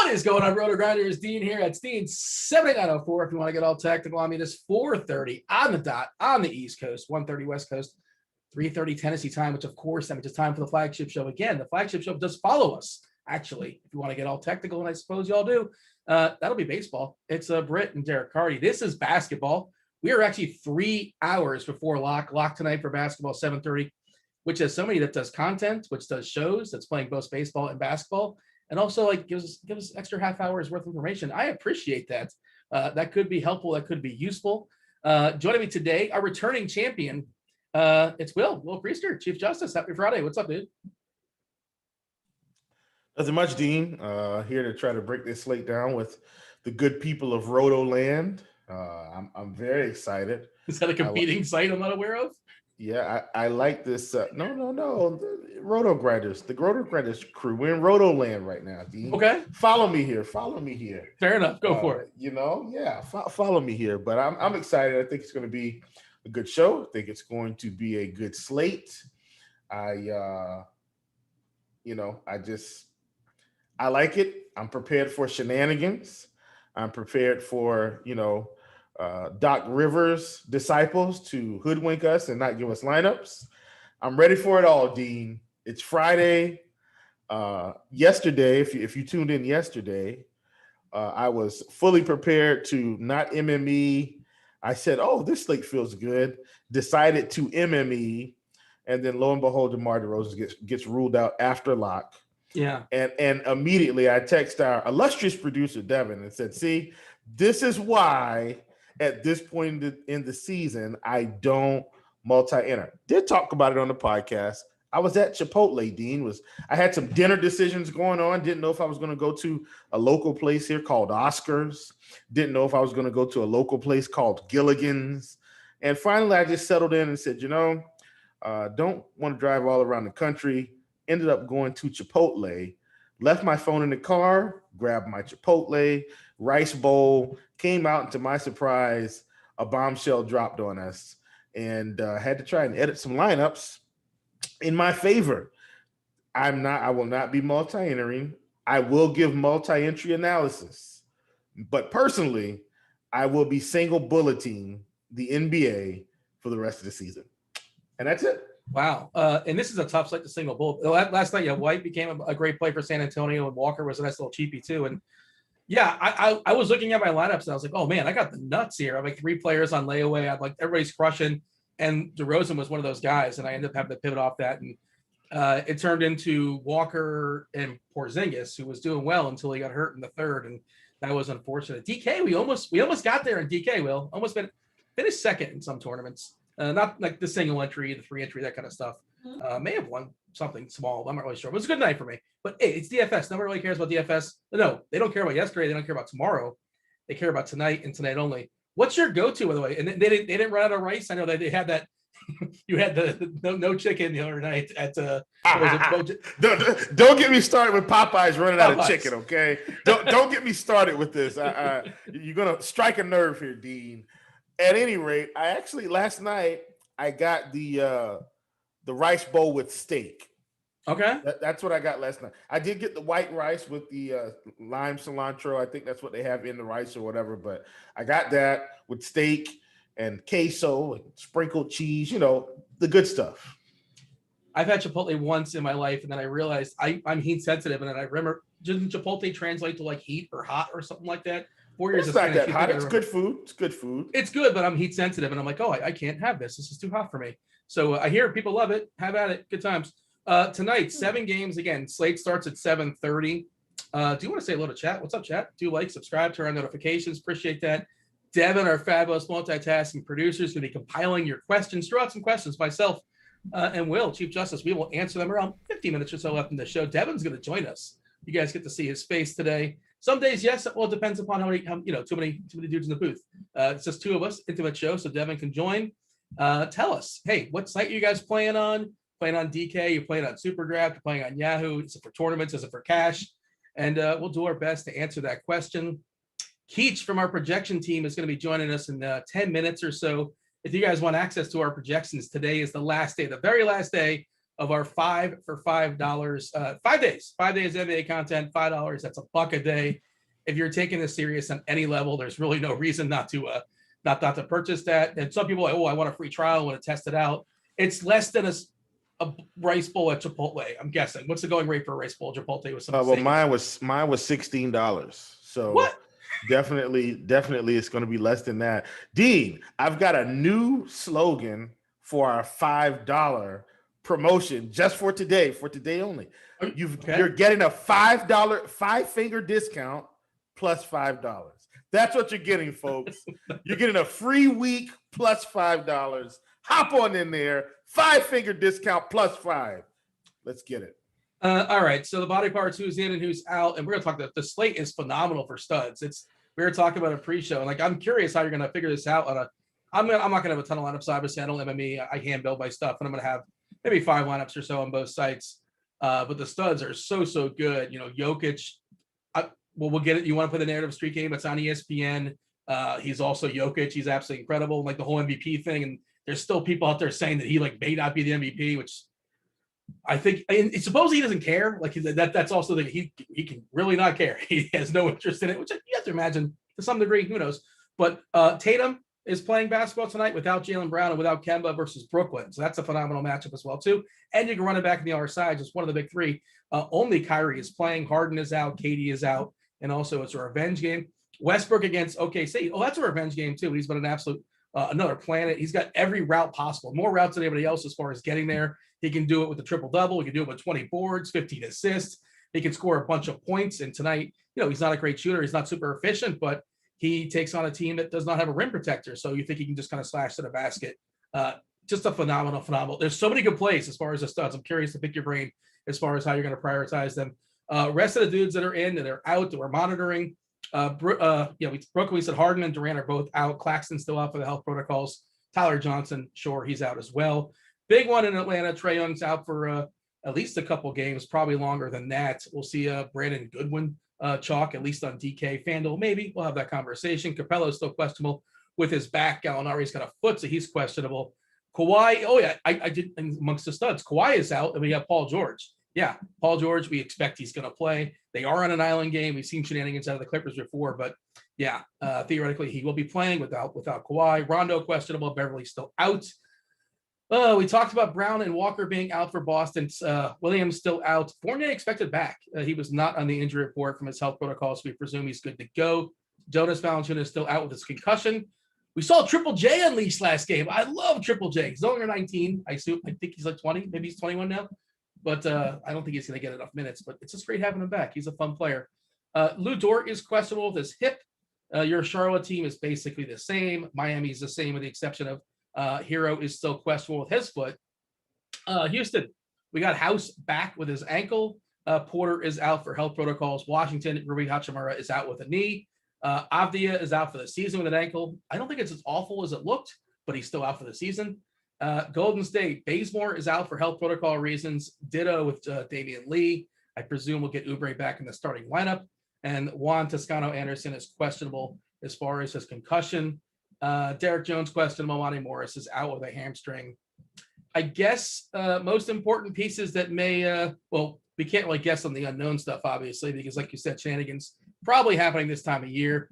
What is going on, Rotogrinders? Dean here at Dean 7904. If you want to get all technical on me, this 4:30 on the dot on the East Coast, 1:30 West Coast, 3:30 Tennessee time, which of course that means it's time for the flagship show. Again, the flagship show does follow us. Actually, if you want to get all technical, and I suppose y'all do, that'll be baseball. It's Britt and Derek Carty. This is basketball. We are actually 3 hours before lock tonight for basketball, 7:30, which has somebody that does content, which does shows, that's playing both baseball and basketball, and also like gives us extra half hours worth of information. I appreciate that. That could be helpful. That could be useful. Joining me today, our returning champion, it's Will Priester, Chief Justice. Happy Friday. What's up, dude? Nothing much, Dean. Here to try to break this slate down with the good people of Rotoland. I'm very excited. Is that a competing site I'm not aware of? Yeah, I like this. No. Rotogrinders, the Rotogrinders crew. We're in Rotoland right now, Dean. Okay. Follow me here. Fair enough. Go for it. Follow me here. But I'm excited. I think it's going to be a good show. I think it's going to be a good slate. I like it. I'm prepared for shenanigans. I'm prepared for, Doc Rivers' disciples to hoodwink us and not give us lineups. I'm ready for it all, Dean. It's Friday. Yesterday, if you tuned in yesterday, I was fully prepared to not MME. I said, oh, this slate feels good. Decided to MME. And then lo and behold, DeMar DeRozan gets ruled out after lock. Yeah. And immediately I text our illustrious producer, Devin, and said, see, this is why at this point in the season, I don't multi-enter. Did talk about it on the podcast. I was at Chipotle, Dean. I had some dinner decisions going on. Didn't know if I was going to go to a local place here called Oscars. Didn't know if I was going to go to a local place called Gilligan's. And finally, I just settled in and said, don't want to drive all around the country. Ended up going to Chipotle, left my phone in the car, grabbed my Chipotle, rice bowl, came out, and to my surprise, a bombshell dropped on us, and had to try and edit some lineups in my favor. I will not be multi-entering. I will give multi-entry analysis, but personally, I will be single bulleting the NBA for the rest of the season. And that's it. Wow. And this is a tough slate to single bullet. Last night, White became a great play for San Antonio, and Walker was a nice little cheapie too. And yeah, I was looking at my lineups and I was like, oh man, I got the nuts here. I have like 3 players on layaway. I'm like, everybody's crushing. And DeRozan was one of those guys. And I ended up having to pivot off that. And it turned into Walker and Porzingis, who was doing well until he got hurt in the third. And that was unfortunate. DK, we almost got there in DK, Will. Almost finished second in some tournaments. Not like the single entry, the 3 entry, that kind of stuff. May have won something small. I'm not really sure. It was a good night for me. But hey, it's DFS. Nobody really cares about DFS. No, they don't care about yesterday. They don't care about tomorrow. They care about tonight and tonight only. What's your go-to, by the way? And they didn't run out of rice. I know that they had that. You had the no chicken the other night at don't get me started with Popeyes running out of chicken, okay? Don't get me started with this. You're gonna strike a nerve here, Dean. At any rate, last night I got the rice bowl with steak. Okay. That's what I got last night. I did get the white rice with the lime cilantro. I think that's what they have in the rice or whatever. But I got that with steak and queso and sprinkled cheese, the good stuff. I've had Chipotle once in my life, and then I realized I'm heat sensitive. And then I remember, didn't Chipotle translate to like heat or hot or something like that? 4 years. It's not that hot. It's good food. It's good food. It's good, but I'm heat sensitive, and I'm like, oh, I can't have this. This is too hot for me. So I hear people love it. Have at it. Good times. Tonight, 7 games again. Slate starts at 7:30. Do you want to say hello to chat? What's up, chat? Do like, subscribe, turn on notifications. Appreciate that. Devin, our fabulous multitasking producer, is going to be compiling your questions. Throw out some questions. Myself and Will, Chief Justice, we will answer them around 15 minutes or so left in the show. Devin's going to join us. You guys get to see his face today. Some days, yes. Well, it depends upon how many too many dudes in the booth. It's just 2 of us, intimate show, so Devin can join. Tell us, hey, what site are you guys playing on? Playing on DK? You're playing on SuperDraft? You're playing on Yahoo? Is it for tournaments? Is it for cash? And we'll do our best to answer that question. Keach from our projection team is going to be joining us in 10 minutes or so. If you guys want access to our projections, today is the last day, the very last day of our $5 for $5, 5 days, 5 days NBA content, $5. That's $1 a day. If you're taking this serious on any level, there's really no reason not to not to purchase that. And some people are like, oh, I want a free trial, I want to test it out. It's less than a rice bowl at Chipotle, I'm guessing. What's the going rate for a rice bowl at Chipotle with some? Well, mine was $16. So what? Definitely it's going to be less than that. Dean, I've got a new slogan for our $5 promotion just for today only. You're getting a $5 5-finger discount plus $5. That's what you're getting, folks. You're getting a free week plus $5. Hop on in there, 5-finger discount plus 5. Let's get it. All right. So the body parts, who's in and who's out, and we're gonna talk about the slate is phenomenal for studs. We were talking about a pre-show, and like I'm curious how you're gonna figure this out. I'm not gonna have a ton of lineups. Obviously, I don't MME. I hand build my stuff, and I'm gonna have maybe 5 lineups or so on both sites. But the studs are so good. You know, Jokic. We'll get it. You want to play the narrative street game? It's on ESPN. He's also Jokic. He's absolutely incredible. Like the whole MVP thing, and there's still people out there saying that he may not be the MVP, which I think. And suppose he doesn't care. Like that's also that he can really not care. He has no interest in it, which you have to imagine to some degree. Who knows? But Tatum is playing basketball tonight without Jaylen Brown and without Kemba versus Brooklyn. So that's a phenomenal matchup as well too. And you can run it back on the other side. Just one of the big three. Only Kyrie is playing. Harden is out. KD is out. And also it's a revenge game. Westbrook against OKC. Oh, that's a revenge game too. He's been an absolute another planet. He's got every route possible, more routes than anybody else as far as getting there. He can do it with the triple-double. He can do it with 20 boards, 15 assists. He can score a bunch of points. And tonight, he's not a great shooter. He's not super efficient, but he takes on a team that does not have a rim protector. So you think he can just kind of slash to the basket. Just a phenomenal. There's so many good plays as far as the studs. I'm curious to pick your brain as far as how you're going to prioritize them. Rest of the dudes that are in and they're out that we're monitoring. We said Harden and Durant are both out. Claxton's still out for the health protocols. Tyler Johnson, sure, he's out as well. Big one in Atlanta. Trae Young's out for at least a couple games, probably longer than that. We'll see Brandon Goodwin chalk, at least on DK. FanDuel, maybe. We'll have that conversation. Capello's still questionable with his back. Gallinari's got a foot, so he's questionable. Kawhi, I did amongst the studs. Kawhi is out, and we have Paul George. Yeah, Paul George, we expect he's going to play. They are on an island game. We've seen shenanigans out of the Clippers before, but yeah, theoretically he will be playing without Kawhi. Rondo questionable. Beverly's still out. We talked about Brown and Walker being out for Boston. Williams still out. Fournier expected back. He was not on the injury report from his health protocol, so we presume he's good to go. Jonas Valanciunas is still out with his concussion. We saw Triple J unleashed last game. I love Triple J. He's only 19. I think he's like 20. Maybe he's 21 now. But I don't think he's going to get enough minutes. But it's just great having him back. He's a fun player. Lou Dort is questionable with his hip. Your Charlotte team is basically the same. Miami's the same with the exception of Hero is still questionable with his foot. Houston, we got House back with his ankle. Porter is out for health protocols. Washington, Rui Hachimura is out with a knee. Avdia is out for the season with an ankle. I don't think it's as awful as it looked, but he's still out for the season. Golden State, Bazemore is out for health protocol reasons. Ditto with Damian Lee. I presume we'll get Oubre back in the starting lineup. And Juan Toscano Anderson is questionable as far as his concussion. Derek Jones questionable. Monty Morris is out with a hamstring. I guess most important pieces that may, we can't really guess on the unknown stuff, obviously, because like you said, shenanigans probably happening this time of year.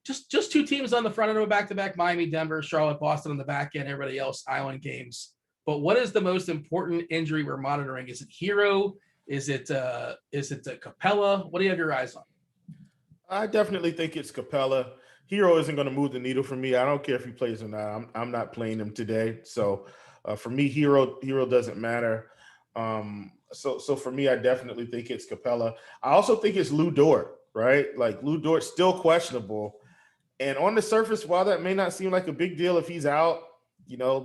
Just two teams on the front end of a back-to-back, Miami, Denver, Charlotte, Boston on the back end, everybody else, island games. But what is the most important injury we're monitoring? Is it Hero? Is it Capella? What do you have your eyes on? I definitely think it's Capella. Hero isn't going to move the needle for me. I don't care if he plays or not. I'm not playing him today. So for me, Hero doesn't matter. So for me, I definitely think it's Capella. I also think it's Lou Dort. Right? Like Lou Dort's still questionable. And on the surface, while that may not seem like a big deal if he's out,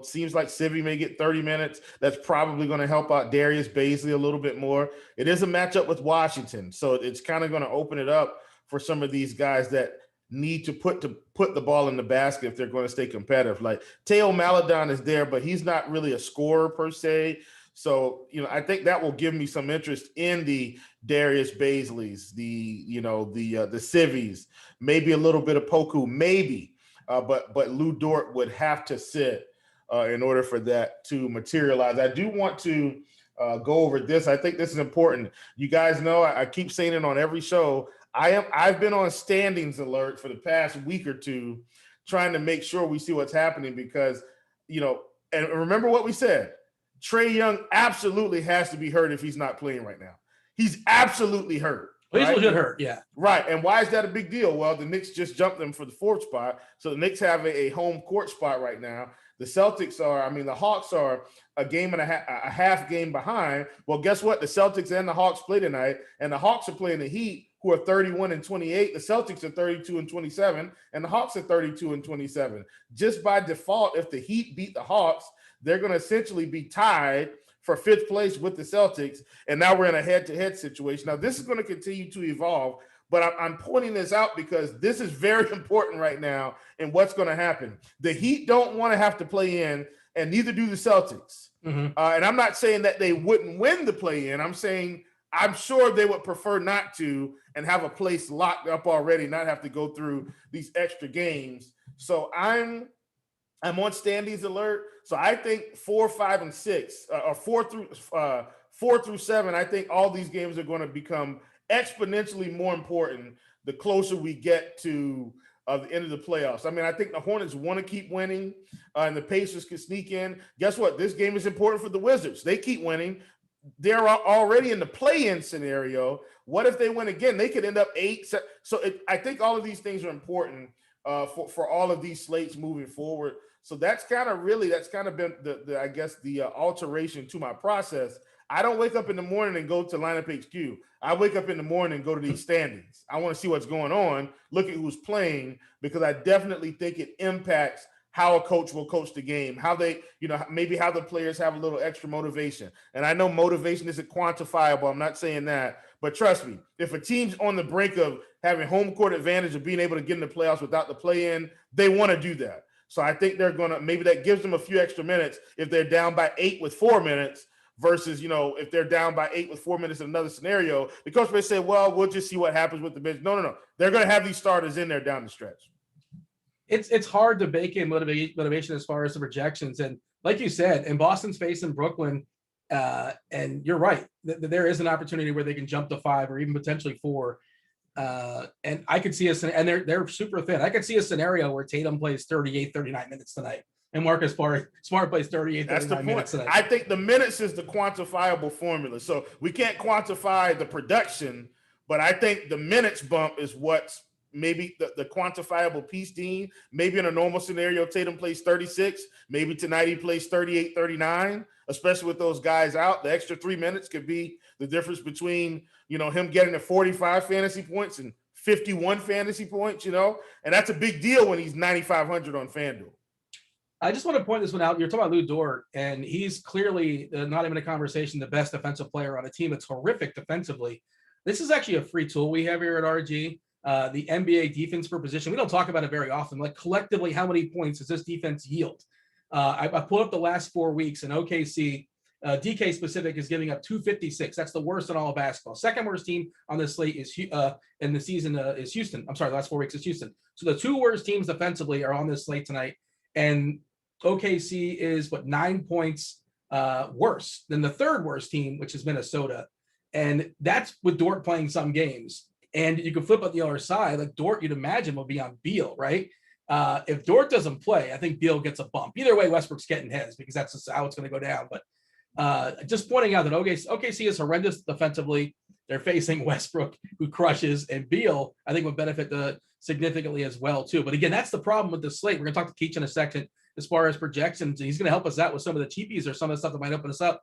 seems like Sivy may get 30 minutes. That's probably going to help out Darius Bazley a little bit more. It is a matchup with Washington. So it's kind of going to open it up for some of these guys that need to put the ball in the basket if they're going to stay competitive. Like Teo Maladon is there, but he's not really a scorer per se. So, I think that will give me some interest in the Darius Bazleys, the Civies, maybe a little bit of Poku, maybe. But Lou Dort would have to sit in order for that to materialize. I do want to go over this. I think this is important. You guys know I keep saying it on every show. I've been on standings alert for the past week or two, trying to make sure we see what's happening because, and remember what we said. Trae Young absolutely has to be hurt if he's not playing right now. He's absolutely hurt. He's right? legit hurt, yeah. Right. And why is that a big deal? Well, the Knicks just jumped them for the 4th spot. So the Knicks have a home court spot right now. The the Hawks are a half game behind. Well, guess what? The Celtics and the Hawks play tonight, and the Hawks are playing the Heat, who are 31-28. The Celtics are 32-27, and the Hawks are 32-27. Just by default, if the Heat beat the Hawks, they're going to essentially be tied for 5th place with the Celtics, and now we're in a head-to-head situation. Now, this is going to continue to evolve, but I'm pointing this out because this is very important right now in what's going to happen. The Heat don't want to have to play in, and neither do the Celtics. Mm-hmm. And I'm not saying that they wouldn't win the play-in. I'm saying I'm sure they would prefer not to and have a place locked up already, not have to go through these extra games. So I'm on standings alert. So I think 4, 5, and 6, or 4 through 7. I think all these games are going to become exponentially more important the closer we get to the end of the playoffs. I mean, I think the Hornets want to keep winning, and the Pacers can sneak in. Guess what? This game is important for the Wizards. They keep winning. They're already in the play-in scenario. What if they win again? They could end up 8. So I think all of these things are important for all of these slates moving forward. So that's kind of been the alteration to my process. I don't wake up in the morning and go to lineup HQ. I wake up in the morning and go to these standings. I want to see what's going on, look at who's playing, because I definitely think it impacts how a coach will coach the game, how they, maybe how the players have a little extra motivation. And I know motivation isn't quantifiable. I'm not saying that. But trust me, if a team's on the brink of having home court advantage of being able to get in the playoffs without the play-in, they want to do that. So I think maybe that gives them a few extra minutes if they're down by 8 with 4 minutes versus, if they're down by 8 with 4 minutes in another scenario. The coach may say, well, we'll just see what happens with the bench. No. They're going to have these starters in there down the stretch. It's hard to bake in motivation as far as the projections. And like you said, in Boston's face in Brooklyn, and you're right, there is an opportunity where they can jump to 5 or even potentially 4. And I could see and they're super thin. I could see a scenario where Tatum plays 38, 39 minutes tonight, and Marcus Smart plays 38, 39 minutes tonight. I think the minutes is the quantifiable formula. So we can't quantify the production, but I think the minutes bump is what's maybe the quantifiable piece, Dean. Maybe in a normal scenario, Tatum plays 36. Maybe tonight he plays 38, 39, especially with those guys out. The extra 3 minutes could be the difference between, him getting to 45 fantasy points and 51 fantasy points, and that's a big deal when he's 9,500 on FanDuel. I just want to point this one out. You're talking about Lou Dort, and he's clearly not even a conversation, the best defensive player on a team that's horrific defensively. This is actually a free tool we have here at RG. The NBA defense per position. We don't talk about it very often. Like collectively, how many points does this defense yield? I pulled up the last 4 weeks, and OKC, DK specific, is giving up 256. That's the worst in all of basketball. Second worst team on this slate is in the season is Houston. I'm sorry, the last 4 weeks is Houston. So the 2 worst teams defensively are on this slate tonight, and OKC is 9 points worse than the 3rd worst team, which is Minnesota, and that's with Dort playing some games. And you can flip on the other side, like Dort, you'd imagine, will be on Beal, right? If Dort doesn't play, I think Beal gets a bump. Either way, Westbrook's getting his because that's just how it's going to go down. But just pointing out that OKC is horrendous defensively. They're facing Westbrook, who crushes, and Beal, I think, would benefit significantly as well, too. But again, that's the problem with the slate. We're going to talk to Keach in a second as far as projections. He's going to help us out with some of the cheapies or some of the stuff that might open us up.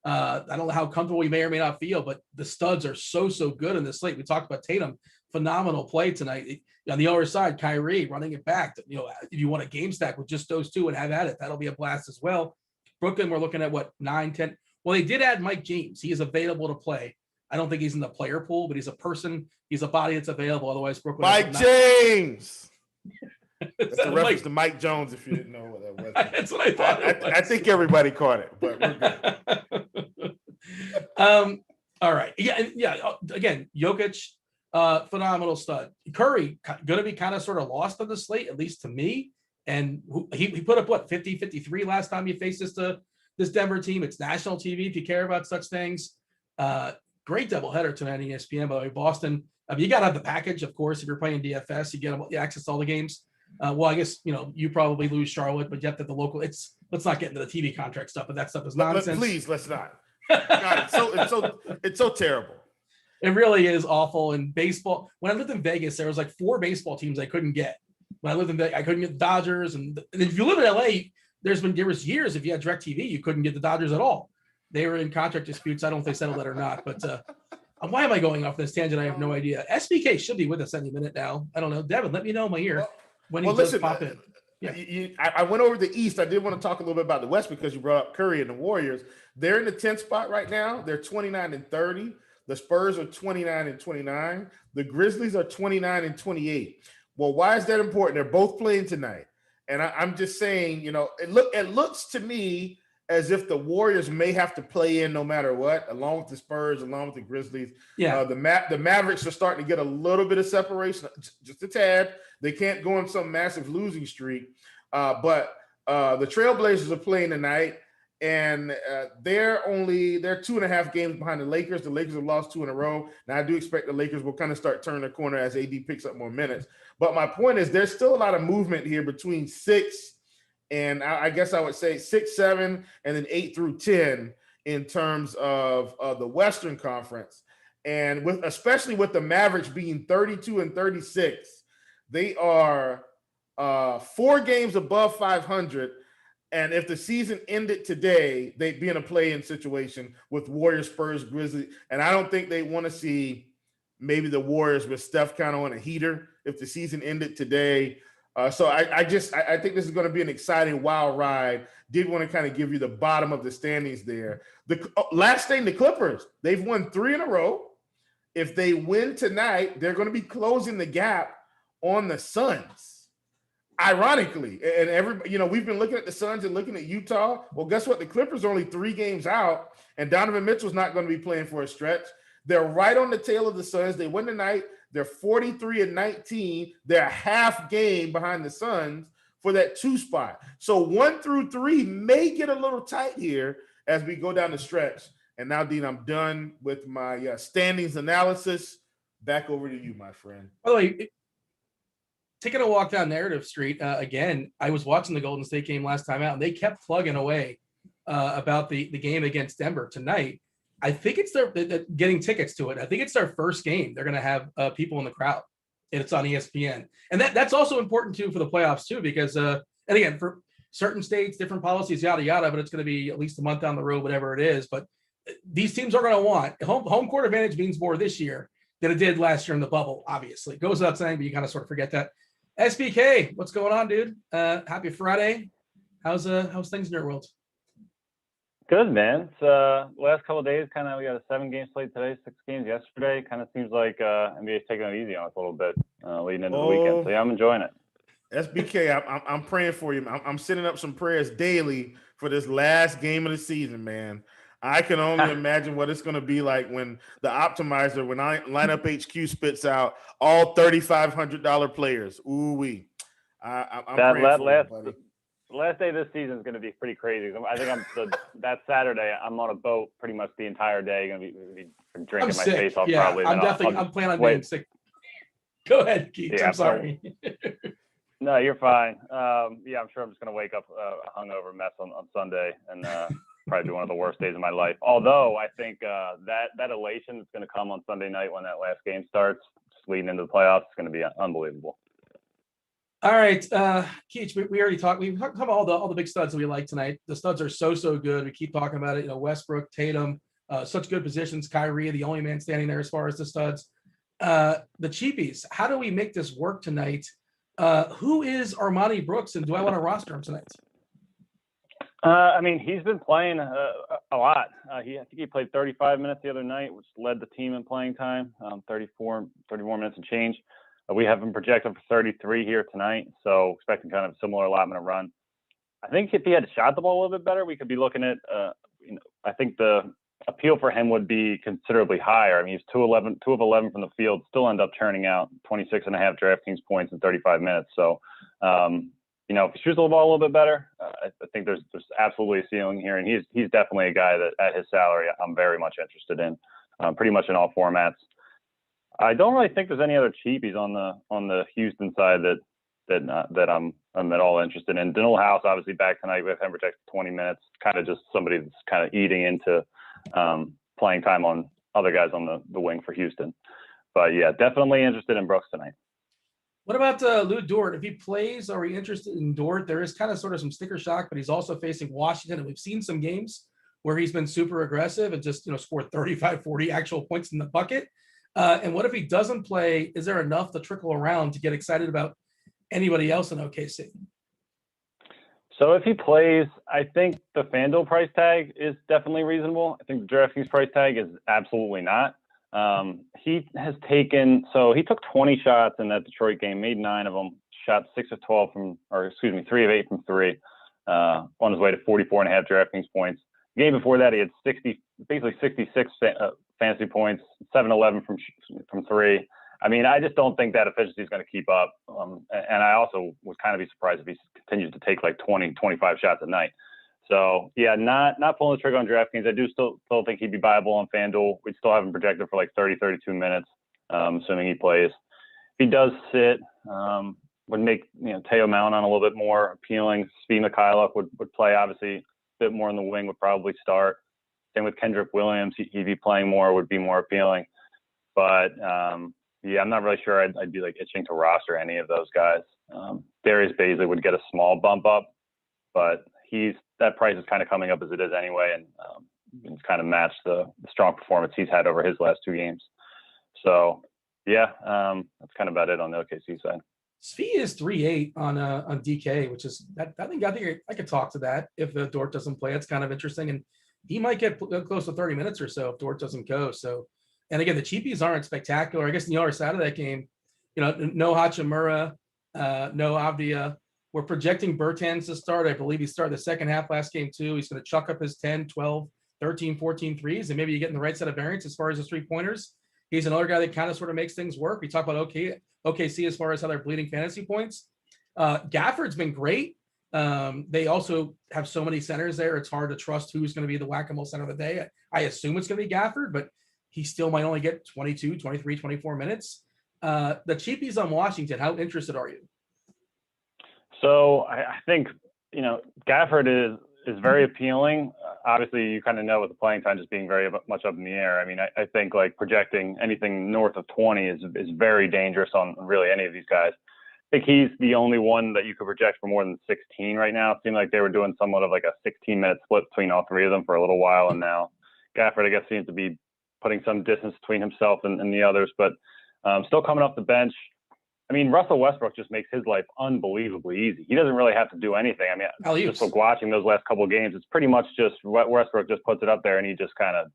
I don't know how comfortable you may or may not feel, but the studs are so good in this slate. We talked about Tatum, phenomenal play tonight. On the other side, Kyrie running it back. If you want a game stack with just those 2 and have at it, that'll be a blast as well. Brooklyn, we're looking at 9, 10. Well, they did add Mike James. He is available to play. I don't think he's in the player pool, but he's a person. He's a body that's available. Otherwise, Brooklyn. Mike James. That's a reference to Mike Jones, if you didn't know what that was. That's what I thought. I think everybody caught it, but we're good. All right. Yeah. Again, Jokic, phenomenal stud. Curry going to be kind of sort of lost on the slate, at least to me. And he put up what 50, 53 last time he faced this Denver team. It's national TV if you care about such things. Great doubleheader tonight on ESPN. By the way, Boston. You got to have the package, of course. If you're playing DFS, you get access to all the games. Well, I guess you probably lose Charlotte, but you have to the local. Let's not get into the TV contract stuff, but that stuff is nonsense. Please, let's not. God, it's so terrible. It really is awful. In baseball, when I lived in Vegas, there was like 4 baseball teams I couldn't get. When I lived in Vegas, I couldn't get the Dodgers, and if you live in LA, there was years if you had DirecTV, you couldn't get the Dodgers at all. They were in contract disputes. I don't know if they settled that or not, but why am I going off this tangent? I have no idea. SBK should be with us any minute now. I don't know. Devin, let me know in my ear when he does pop in. Yeah. I went over the East. I did want to talk a little bit about the West because you brought up Curry and the Warriors. They're in the 10th spot right now. They're 29-30. The Spurs are 29-29. The Grizzlies are 29-28. Well, why is that important? They're both playing tonight. And I'm just saying, it looks to me as if the Warriors may have to play in no matter what, along with the Spurs, along with the Grizzlies. Yeah. The Mavericks are starting to get a little bit of separation, just a tad. They can't go on some massive losing streak. But the Trailblazers are playing tonight, and they're 2.5 games behind the Lakers. The Lakers have lost 2 in a row. Now, I do expect the Lakers will kind of start turning the corner as AD picks up more minutes. But my point is there's still a lot of movement here between 6 and I guess I would say 6, 7, and then 8 through 10 in terms of the Western Conference. And especially with the Mavericks being 32-36, they are 4 games above 500. And if the season ended today, they'd be in a play-in situation with Warriors, Spurs, Grizzlies. And I don't think they want to see maybe the Warriors with Steph kind of on a heater if the season ended today. So I think this is going to be an exciting, wild ride. Did want to kind of give you the bottom of the standings there. Last thing, the Clippers, they've won 3 in a row. If they win tonight, they're going to be closing the gap on the Suns. Ironically, and everybody, we've been looking at the Suns and looking at Utah. Well, guess what? The Clippers are only 3 games out, and Donovan Mitchell's not going to be playing for a stretch. They're right on the tail of the Suns. They win tonight. They're 43-19. They're a half game behind the Suns for that 2 spot. So 1 through 3 may get a little tight here as we go down the stretch. And now, Dean, I'm done with my standings analysis. Back over to you, my friend. By the way, taking a walk down Narrative Street, again, I was watching the Golden State game last time out, and they kept plugging away about the game against Denver tonight. I think it's their getting tickets to it. I think it's their first game. They're going to have people in the crowd, and it's on ESPN. And that's also important too for the playoffs too, because and again, for certain states, different policies, yada yada. But it's going to be at least a month down the road, whatever it is. But these teams are going to want home court advantage means more this year than it did last year in the bubble. Obviously, it goes without saying, but you kind of sort of forget that. SBK, what's going on, dude? Happy Friday. How's things in your world? Good, man. It's last couple of days, kind of we got a 7-game slate today, 6 games yesterday. Kind of seems like NBA's taking it easy on us a little bit leading into the weekend. So yeah, I'm enjoying it. SBK, I'm praying for you. I'm sending up some prayers daily for this last game of the season, man. I can only imagine what it's going to be like when the optimizer, when Lineup HQ spits out all $3,500 players. Ooh-wee. I'm praying for you, buddy. The last day of this season is going to be pretty crazy. I think that Saturday, I'm on a boat pretty much the entire day. Going to be drinking my face off. Yeah, probably. I'm planning on being sick. Go ahead, Keith. Yeah, I'm sorry. No, you're fine. Yeah, I'm sure I'm just going to wake up a hungover mess on Sunday and probably be one of the worst days of my life. Although I think that elation is going to come on Sunday night when that last game starts, just leading into the playoffs. It's going to be unbelievable. All right, Keith, we already talked. We've talked about all the big studs that we like tonight. The studs are so good. We keep talking about it. Westbrook, Tatum, such good positions. Kyrie, the only man standing there as far as the studs. The cheapies. How do we make this work tonight? Who is Armani Brooks, and do I want to roster him tonight? I mean, he's been playing a lot. I think he played 35 minutes the other night, which led the team in playing time. 31 minutes and change. We have him projected for 33 here tonight, so expecting kind of a similar allotment of run. I think if he had shot the ball a little bit better, we could be looking at, I think the appeal for him would be considerably higher. I mean, he's 2 of 11 from the field, still end up churning out 26.5 DraftKings points in 35 minutes. So if he shoots the ball a little bit better, I think there's absolutely a ceiling here, and he's definitely a guy that at his salary I'm very much interested in, pretty much in all formats. I don't really think there's any other cheapies on the Houston side that I'm at all interested in. Denell House obviously back tonight. We have him projected 20 minutes, kind of just somebody that's kind of eating into playing time on other guys on the wing for Houston. But yeah, definitely interested in Brooks tonight. What about Lou Dort? If he plays, are we interested in Dort? There is kind of sort of some sticker shock, but he's also facing Washington, and we've seen some games where he's been super aggressive and just scored 35, 40 actual points in the bucket. And what if he doesn't play? Is there enough to trickle around to get excited about anybody else in OKC? So if he plays, I think the FanDuel price tag is definitely reasonable. I think the DraftKings price tag is absolutely not. He took 20 shots in that Detroit game, made 9 of them, shot 3 of 8 from 3, on his way to 44.5 DraftKings points. The game before that, he had 66 fantasy points, 7-11 from 3. I mean, I just don't think that efficiency is going to keep up. And I also would kind of be surprised if he continues to take like 20, 25 shots a night. So yeah, not pulling the trigger on DraftKings. I do still think he'd be viable on FanDuel. We'd still have him projected for like 30, 32 minutes, assuming he plays. If he does sit, would make Teo Mount on a little bit more appealing. Svi Mikhailuk would play obviously a bit more in the wing, would probably start. Same with Kendrick Williams. He'd be playing more, would be more appealing. But yeah, I'm not really sure I'd be like itching to roster any of those guys. Darius Baisley would get a small bump up, but that price is kind of coming up as it is anyway, and it's kind of matched the strong performance he's had over his last 2 games. So yeah, that's kind of about it on the OKC side. Svi is 3.8 on DK, which is I think I could talk to that if Dort doesn't play. It's kind of interesting, and he might get close to 30 minutes or so if Dort doesn't go. So, and again, the cheapies aren't spectacular. I guess the other side of that game, no Hachimura, no Avdia. We're projecting Bertans to start. I believe he started the second half last game too. He's going to chuck up his 10, 12, 13, 14 threes, and maybe you get in the right set of variants as far as his 3-pointers. He's another guy that kind of sort of makes things work. We talk about OKC as far as how they're bleeding fantasy points. Gafford's been great. They also have so many centers there. It's hard to trust who's going to be the whack-a-mole center of the day. I assume it's going to be Gafford, but he still might only get 22, 23, 24 minutes. The cheapies on Washington, how interested are you? So I think, Gafford is very appealing. Obviously, you kind of know with the playing time just being very much up in the air. I mean, I think like projecting anything north of 20 is very dangerous on really any of these guys. I think he's the only one that you could project for more than 16 right now. It seemed like they were doing somewhat of like a 16-minute split between all 3 of them for a little while. And now Gafford, I guess, seems to be putting some distance between himself and the others, but still coming off the bench. I mean, Russell Westbrook just makes his life unbelievably easy. He doesn't really have to do anything. I mean, just like watching those last couple of games, it's pretty much just Westbrook just puts it up there and he just kind of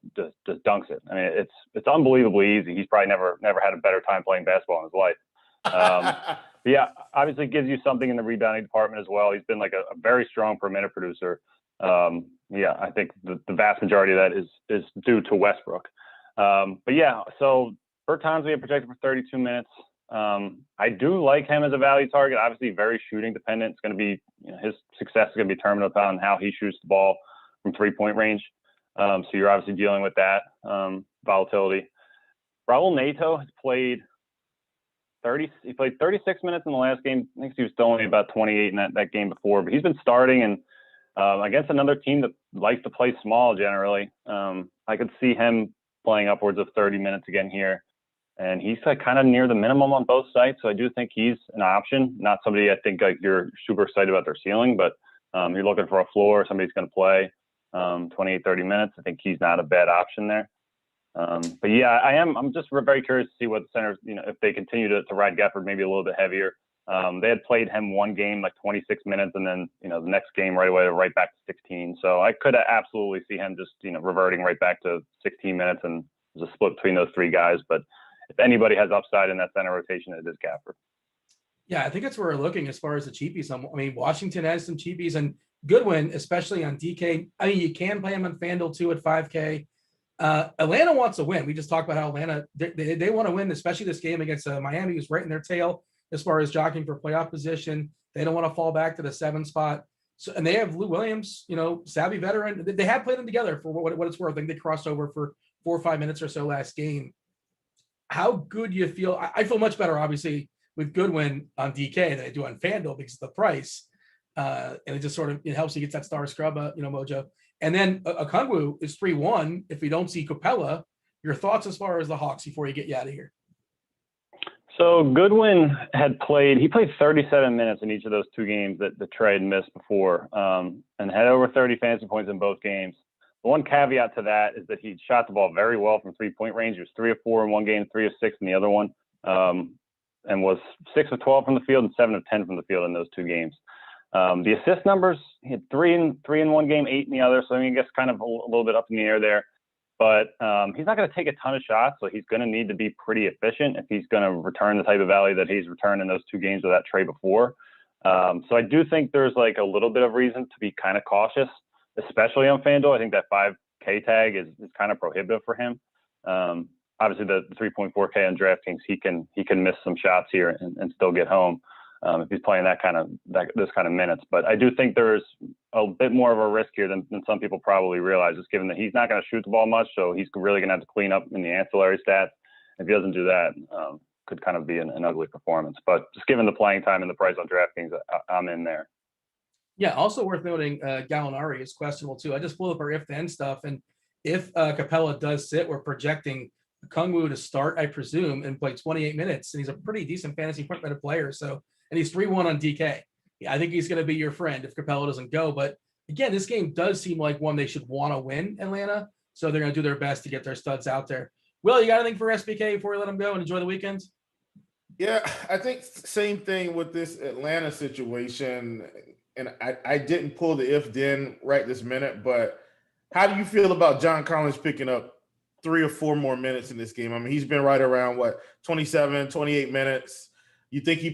just dunks it. I mean, it's unbelievably easy. He's probably never had a better time playing basketball in his life. Yeah, obviously gives you something in the rebounding department as well. He's been like a very strong per minute producer. Yeah, I think the vast majority of that is due to Westbrook. But yeah, so Bertans we have projected for 32 minutes. I do like him as a value target. Obviously, very shooting dependent. It's going to be his success is going to be determined upon how he shoots the ball from 3-point range. So you're obviously dealing with that volatility. Raul Neto has played 36 minutes in the last game. I think he was still only about 28 in that game before, but he's been starting and against another team that likes to play small generally. I could see him playing upwards of 30 minutes again here. And he's like kind of near the minimum on both sides. So I do think he's an option, not somebody I think like you're super excited about their ceiling, but you're looking for a floor, somebody's going to play 28, 30 minutes. I think he's not a bad option there. But yeah, I'm just very curious to see what the centers, if they continue to ride Gafford maybe a little bit heavier. They had played him one game, like 26 minutes, and then, the next game right away, right back to 16. So I could absolutely see him just, reverting right back to 16 minutes, and there's a split between those 3 guys. But if anybody has upside in that center rotation, it is Gafford. Yeah, I think that's where we're looking as far as the cheapies. I mean, Washington has some cheapies, and Goodwin, especially on DK. I mean, you can play him on FanDuel too at 5K. Atlanta wants to win. We just talked about how Atlanta, they want to win, especially this game against Miami, who's right in their tail. as far as jockeying for playoff position. They don't want to fall back to the 7 spot. So, and they have Lou Williams, savvy veteran. They have played them together for what it's worth. I think they crossed over for 4 or 5 minutes or so last game. How good do you feel? I feel much better, obviously, with Goodwin on DK than I do on FanDuel because of the price. And it just sort of helps you get that star scrub, mojo. And then Okongwu is 3-1. If we don't see Capella, your thoughts as far as the Hawks before you get you out of here? So Goodwin he played 37 minutes in each of those 2 games that Trey had missed before, and had over 30 fantasy points in both games. The one caveat to that is that he shot the ball very well from 3-point range. He was 3 of 4 in one game, 3 of 6 in the other one, and was 6 of 12 from the field and 7 of 10 from the field in those 2 games. The assist numbers, he had 3 in one game, 8 in the other. So I guess kind of a little bit up in the air there. But he's not going to take a ton of shots, so he's going to need to be pretty efficient if he's going to return the type of value that he's returned in those 2 games with that trade before. So I do think there's like a little bit of reason to be kind of cautious, especially on FanDuel. I think that 5K tag is kind of prohibitive for him. Obviously, the 3.4K on DraftKings, he can miss some shots here and still get home if he's playing this kind of minutes. But I do think there's a bit more of a risk here than some people probably realize, just given that he's not going to shoot the ball much, so he's really going to have to clean up in the ancillary stats. If he doesn't do that, could kind of be an ugly performance. But just given the playing time and the price on DraftKings, I'm in there. Yeah, also worth noting, Gallinari is questionable too. I just pulled up our if-then stuff, and if Capella does sit, we're projecting Okongwu to start, I presume, and play 28 minutes, and he's a pretty decent fantasy point minute player. So, and he's 3-1 on DK. Yeah, I think he's going to be your friend if Capella doesn't go. But again, this game does seem like one they should want to win, Atlanta. So they're going to do their best to get their studs out there. Will, you got anything for SBK before we let them go and enjoy the weekend? Yeah, I think same thing with this Atlanta situation. And I didn't pull the if-then right this minute, but how do you feel about John Collins picking up 3 or 4 more minutes in this game? I mean, he's been right around, 27, 28 minutes. You think he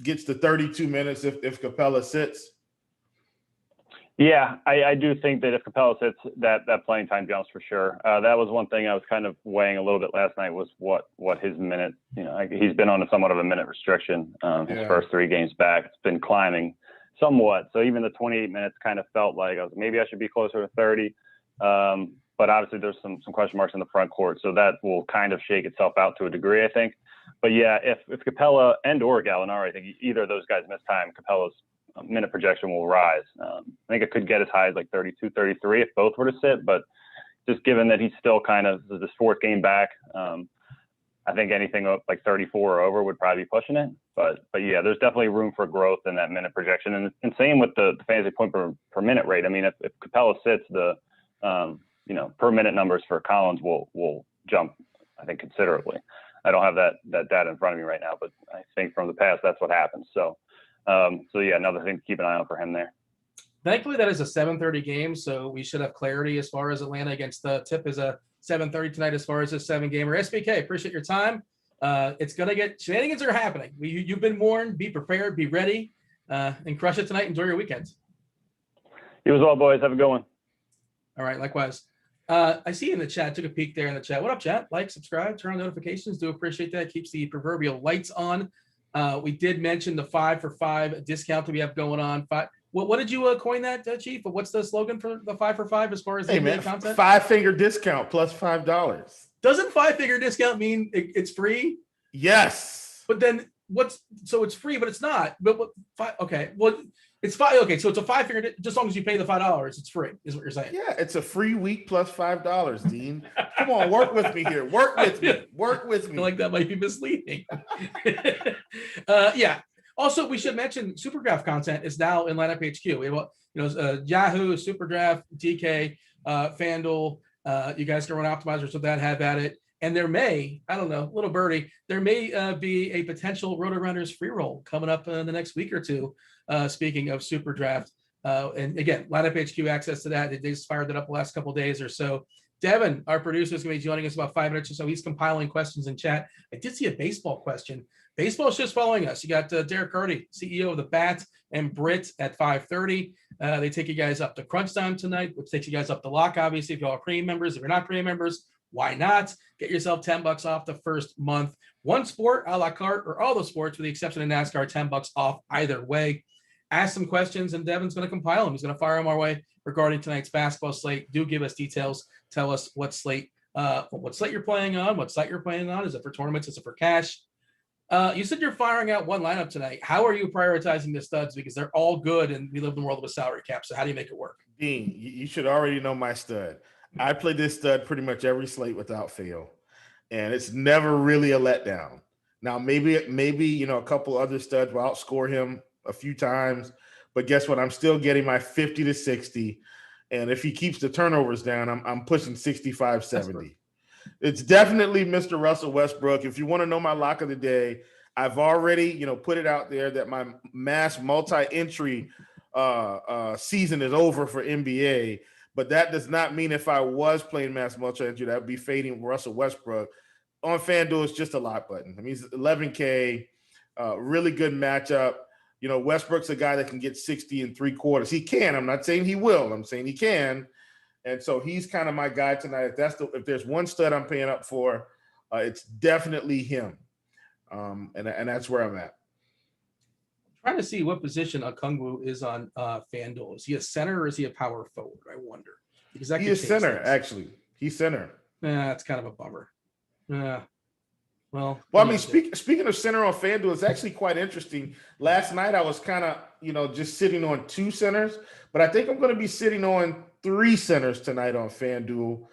gets to 32 minutes if Capella sits? Yeah, I do think that if Capella sits, that playing time jumps for sure. That was one thing I was kind of weighing a little bit last night was what his minute, he's been on somewhat of a minute restriction his first 3 games back. It's been climbing somewhat. So even the 28 minutes kind of felt like maybe I should be closer to 30. But obviously there's some question marks in the front court. So that will kind of shake itself out to a degree, I think. But yeah, if Capella or Gallinari, I think either of those guys miss time, Capella's minute projection will rise. I think it could get as high as 32, 33 if both were to sit. But just given that he's still kind of this 4th game back, I think anything like 34 or over would probably be pushing it. But yeah, there's definitely room for growth in that minute projection. And same with the fantasy point per minute rate. I mean, if Capella sits, the per minute numbers for Collins will jump, I think, considerably. I don't have that data in front of me right now, but I think from the past that's what happens. So yeah, another thing to keep an eye on for him there. Thankfully, that is a 7:30 game, so we should have clarity as far as Atlanta against the Tip is a 7:30 tonight as far as a 7-gamer. SBK, appreciate your time. It's going to get – shenanigans are happening. You've been warned. Be prepared. Be ready. And crush it tonight. Enjoy your weekend. You as well, boys. Have a good one. All right, likewise. I see you in the chat. Took a peek there in the chat. What up, chat? Like, subscribe, turn on notifications. Do appreciate that. Keeps the proverbial lights on. We did mention the 5 for 5 discount that we have going on. What did you coin that, Chief? What's the slogan for the 5 for 5 as far as the content? 5-figure discount plus $5. Doesn't 5-figure discount mean it's free? Yes. But then so it's free, but it's not. But okay, well, it's 5. Okay, so it's a 5-figure. Just as long as you pay the $5, it's free. Is what you're saying? Yeah, it's a free week plus $5, Dean. Come on, work with me here. Work with me. I feel like that might be misleading. Yeah. Also, we should mention SuperDraft content is now in Lineup HQ. We have Yahoo, SuperDraft, DK, FanDuel. You guys can run optimizers with that. Have at it. And there may, I don't know, little birdie, there may be a potential Rotogrinders free roll coming up in the next week or two. Speaking of SuperDraft, and again, Lineup HQ access to that. They just fired it up the last couple of days or so. Devin, our producer, is going to be joining us about 5 minutes or so. He's compiling questions in chat. I did see a baseball question. Baseball's just following us. You got Derek Carty, CEO of the Bat, and Britt at 5:30. They take you guys up to Crunch Time tonight, which takes you guys up to Lock, obviously, if y'all are premium members. If you're not premium members, Why not? Get yourself $10 off the first month. One sport, a la carte, or all the sports, with the exception of NASCAR, $10 off either way. Ask some questions, and Devin's going to compile them. He's going to fire them our way regarding tonight's basketball slate. Do give us details. Tell us what slate you're playing on, what site you're playing on. Is it for tournaments? Is it for cash? You said you're firing out one lineup tonight. How are you prioritizing the studs? Because they're all good, and we live in the world of a salary cap. So how do you make it work? Dean, you should already know my stud. I play this stud pretty much every slate without fail, and it's never really a letdown. Now, maybe a couple other studs will outscore him a few times, but guess what? I'm still getting my 50 to 60, and if he keeps the turnovers down, I'm pushing 65, 70. It's definitely Mr. Russell Westbrook. If you want to know my lock of the day, I've already, put it out there that my mass multi-entry season is over for NBA, but that does not mean if I was playing mass multi-entry, that would be fading Russell Westbrook. On FanDuel, it's just a lock button. I mean, it's 11K, really good matchup. Westbrook's a guy that can get 60 in 3/4. He can. I'm not saying he will. I'm saying he can. And so he's kind of my guy tonight. If there's one stud I'm paying up for, it's definitely him. And that's where I'm at. Trying to see what position Okongwu is on FanDuel. Is he a center or is he a power forward? I wonder. Because that he is center, actually. He's center. That's kind of a bummer. Well, I mean, speaking of center on FanDuel, it's actually quite interesting. Last night I was kind of, just sitting on 2 centers, but I think I'm going to be sitting on 3 centers tonight on FanDuel,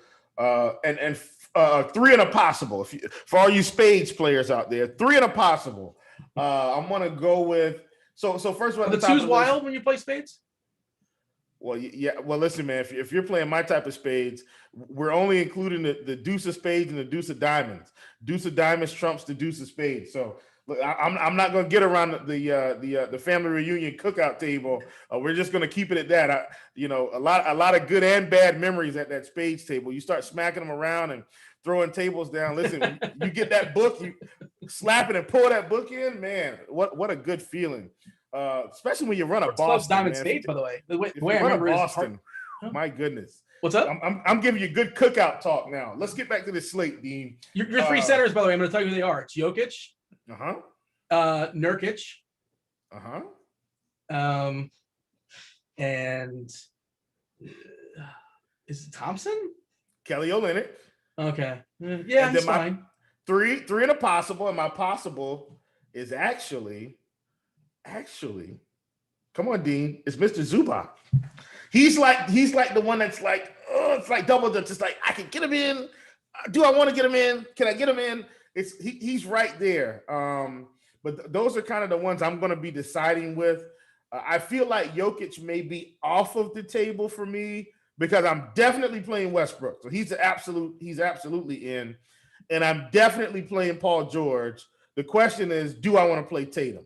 and 3 and a possible. For all you spades players out there, 3 and a possible. I'm going to go with. So first of all, the two's wild when you play spades. Well, yeah. Well, listen, man. If you're playing my type of spades, we're only including the deuce of spades and the deuce of diamonds. Deuce of diamonds trumps the deuce of spades. So look, I'm not going to get around the family reunion cookout table. We're just going to keep it at that. A lot of good and bad memories at that spades table. You start smacking them around and throwing tables down. Listen, you get that book, you slap it and pull that book in. Man, what a good feeling. Especially when you run a Boston. Diamond State, by the way. The way I remember Boston. My goodness. What's up? I'm giving you good cookout talk now. Let's get back to this slate, Dean. Your 3 centers, by the way, I'm going to tell you who they are. It's Jokic, Nurkic, and is it Thompson? Kelly Olynyk. Okay. Yeah, he's fine. Three and a possible, and my possible is actually, come on, Dean. It's Mr. Zubac. He's like the one that's like, it's like double dutch. It's like I can get him in. Do I want to get him in? Can I get him in? He's right there. But those are kind of the ones I'm going to be deciding with. I feel like Jokic may be off of the table for me because I'm definitely playing Westbrook. So he's absolutely in. And I'm definitely playing Paul George. The question is, do I want to play Tatum?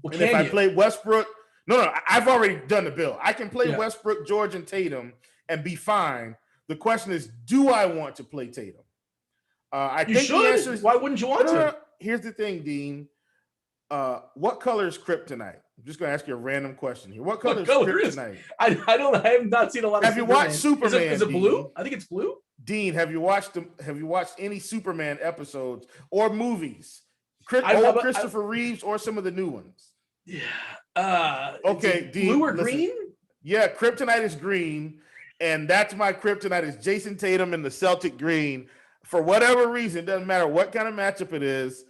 Well, and if I play Westbrook, no, I've already done the bill. I can play Westbrook, George, and Tatum and be fine. The question is, do I want to play Tatum? I think should. The answer is, why wouldn't you want to? Here's the thing, Dean. What color is Kryptonite? I'm just going to ask you a random question here. What color is Kryptonite? I have not seen a lot of. Have you watched Superman? Is it blue? I think it's blue. Dean, have you watched any Superman episodes or movies? Christopher Reeves or some of the new ones? Yeah. Okay, Dean. Blue or green? Yeah, Kryptonite is green, and that's my Kryptonite is Jason Tatum in the Celtic green. For whatever reason, it doesn't matter what kind of matchup it is,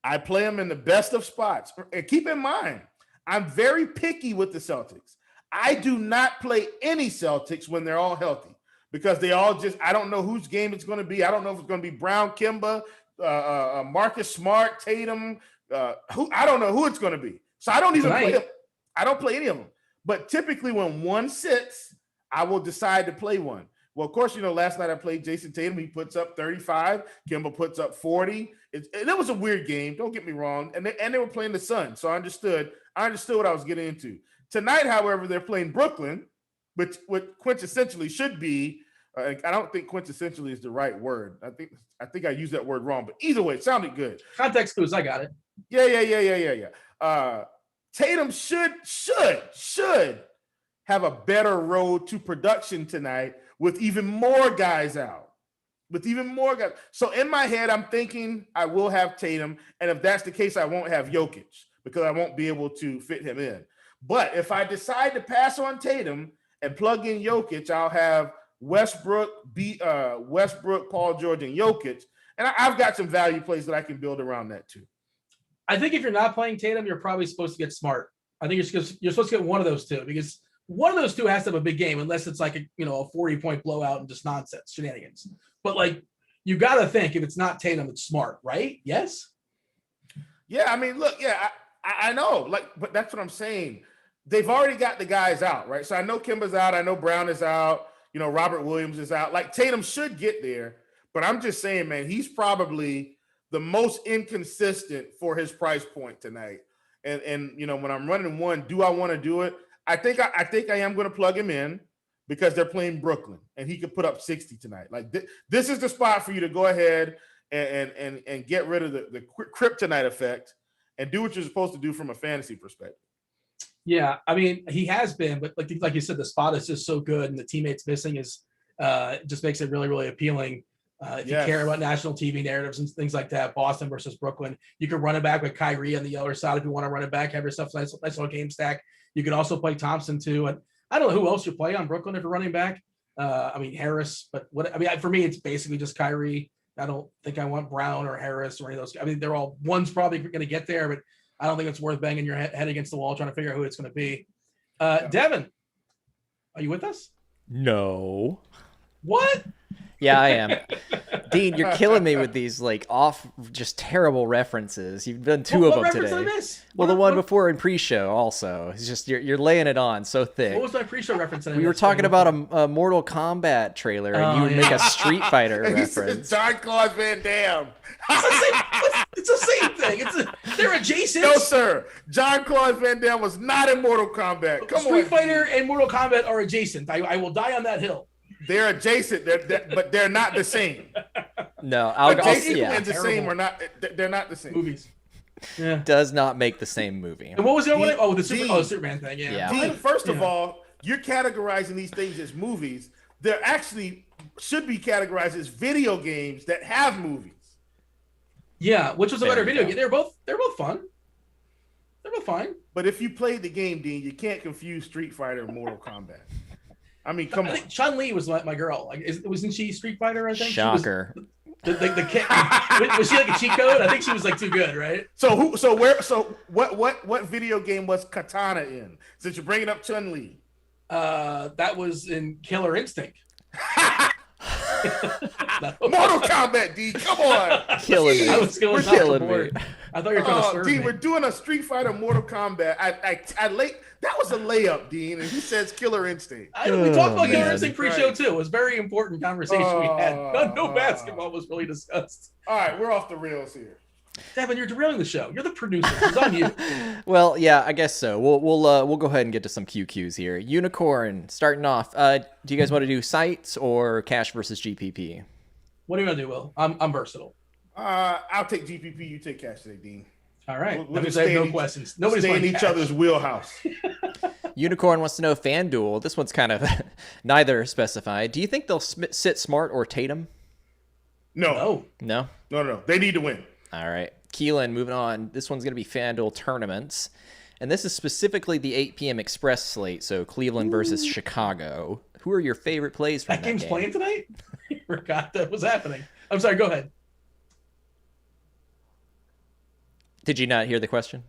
I play them in the best of spots. And keep in mind, I'm very picky with the Celtics. I do not play any Celtics when they're all healthy because they all I don't know whose game it's going to be. I don't know if it's going to be Brown, Kimba, Marcus Smart, Tatum. I don't know who it's going to be. So I don't even play them. I don't play any of them. But typically when one sits, I will decide to play one. Well, of course, last night I played Jason Tatum. He puts up 35. Kimba puts up 40. It was a weird game. Don't get me wrong. And they were playing the Suns. So I understood what I was getting into. Tonight, however, they're playing Brooklyn, which quintessentially should be, I don't think quintessentially is the right word. I think I used that word wrong. But either way, it sounded good. Context clues, I got it. Yeah. Tatum should have a better road to production tonight with even more guys out. with even more guys. So in my head, I'm thinking I will have Tatum, and if that's the case, I won't have Jokic because I won't be able to fit him in. But if I decide to pass on Tatum and plug in Jokic, I'll have Westbrook, Paul George, and Jokic, and I've got some value plays that I can build around that too. I think if you're not playing Tatum, you're probably supposed to get smart. I think you're supposed to get one of those two because one of those two has to have a big game unless it's like a 40-point blowout and just nonsense shenanigans. But like you got to think if it's not Tatum, it's smart, right? Yes. Yeah, I mean, look, yeah, I know, but that's what I'm saying. They've already got the guys out, right? So I know Kemba's out, I know Brown is out, Robert Williams is out. Like Tatum should get there, but I'm just saying, man, he's probably the most inconsistent for his price point tonight. And when I'm running one, do I want to do it? I think I am going to plug him in because they're playing Brooklyn and he could put up 60 tonight. Like this is the spot for you to go ahead and get rid of the kryptonite effect and do what you're supposed to do from a fantasy perspective. Yeah, I mean, he has been, but like you said, the spot is just so good and the teammates missing is just makes it really, really appealing. If you care about national TV narratives and things like that, Boston versus Brooklyn, you can run it back with Kyrie on the other side if you want to run it back, have yourself nice little game stack. You can also play Thompson too. And I don't know who else you play on Brooklyn if you're running back. Harris, but for me, it's basically just Kyrie. I don't think I want Brown or Harris or any of those. I mean, they're all one's probably going to get there, but I don't think it's worth banging your head against the wall trying to figure out who it's going to be. Devin, are you with us? No. What? Yeah, I am. Dean, you're killing me with these just terrible references. You've done two of them today. Well, the one before in pre-show also. It's just you're laying it on so thick. What was my pre-show reference? We were talking about a Mortal Kombat trailer, and you would make a Street Fighter reference. Jean-Claude Van Damme. It's the same thing. They're adjacent. No, sir. Jean-Claude Van Damme was not in Mortal Kombat. Come on. Street Fighter and Mortal Kombat are adjacent. I will die on that hill. They're adjacent, but they're not the same. No, and the same or not. They're not the same movies. Yeah, does not make the same movie. And what was the other one? Oh, the Superman thing. Yeah. Dean, first of all, you're categorizing these things as movies. They're actually should be categorized as video games that have movies. Yeah, which was a better video game. They're both fun. They're both fine. But if you played the game, Dean, you can't confuse Street Fighter and Mortal Kombat. I mean, come on. Think Chun-Li was my girl. Like, wasn't she Street Fighter? I think. Shocker. The kid, was she like a cheat code? I think she was like too good, right? So what video game was Katana in? Since you're bringing up Chun-Li. That was in Killer Instinct. Mortal Kombat, D. Come on. Killing me. I was killing me. I thought you were trying to serve Dean, me. we're doing a Street Fighter Mortal Kombat. That was a layup, Dean, and he says Killer Instinct. We talked about Killer Instinct pre-show too. It was a very important conversation we had. No basketball was really discussed. All right, we're off the rails here. Devin, you're derailing the show. You're the producer. It's on you. Well, yeah, I guess so. We'll go ahead and get to some QQs here. Unicorn, starting off. Do you guys want to do sites or cash versus GPP? What are you gonna do, Will? I'm versatile. I'll take GPP. You take cash today, Dean. All right. We'll just have no questions. Nobody's stay in each other's wheelhouse. Unicorn wants to know FanDuel. This one's kind of neither specified. Do you think they'll sit Smart or Tatum? No. They need to win. All right. Keelan, moving on. This one's going to be FanDuel tournaments. And this is specifically the 8 p.m. Express slate, so Cleveland versus Chicago. Who are your favorite plays from that game? That game's playing tonight? I forgot that was happening. I'm sorry, go ahead. Did you not hear the question?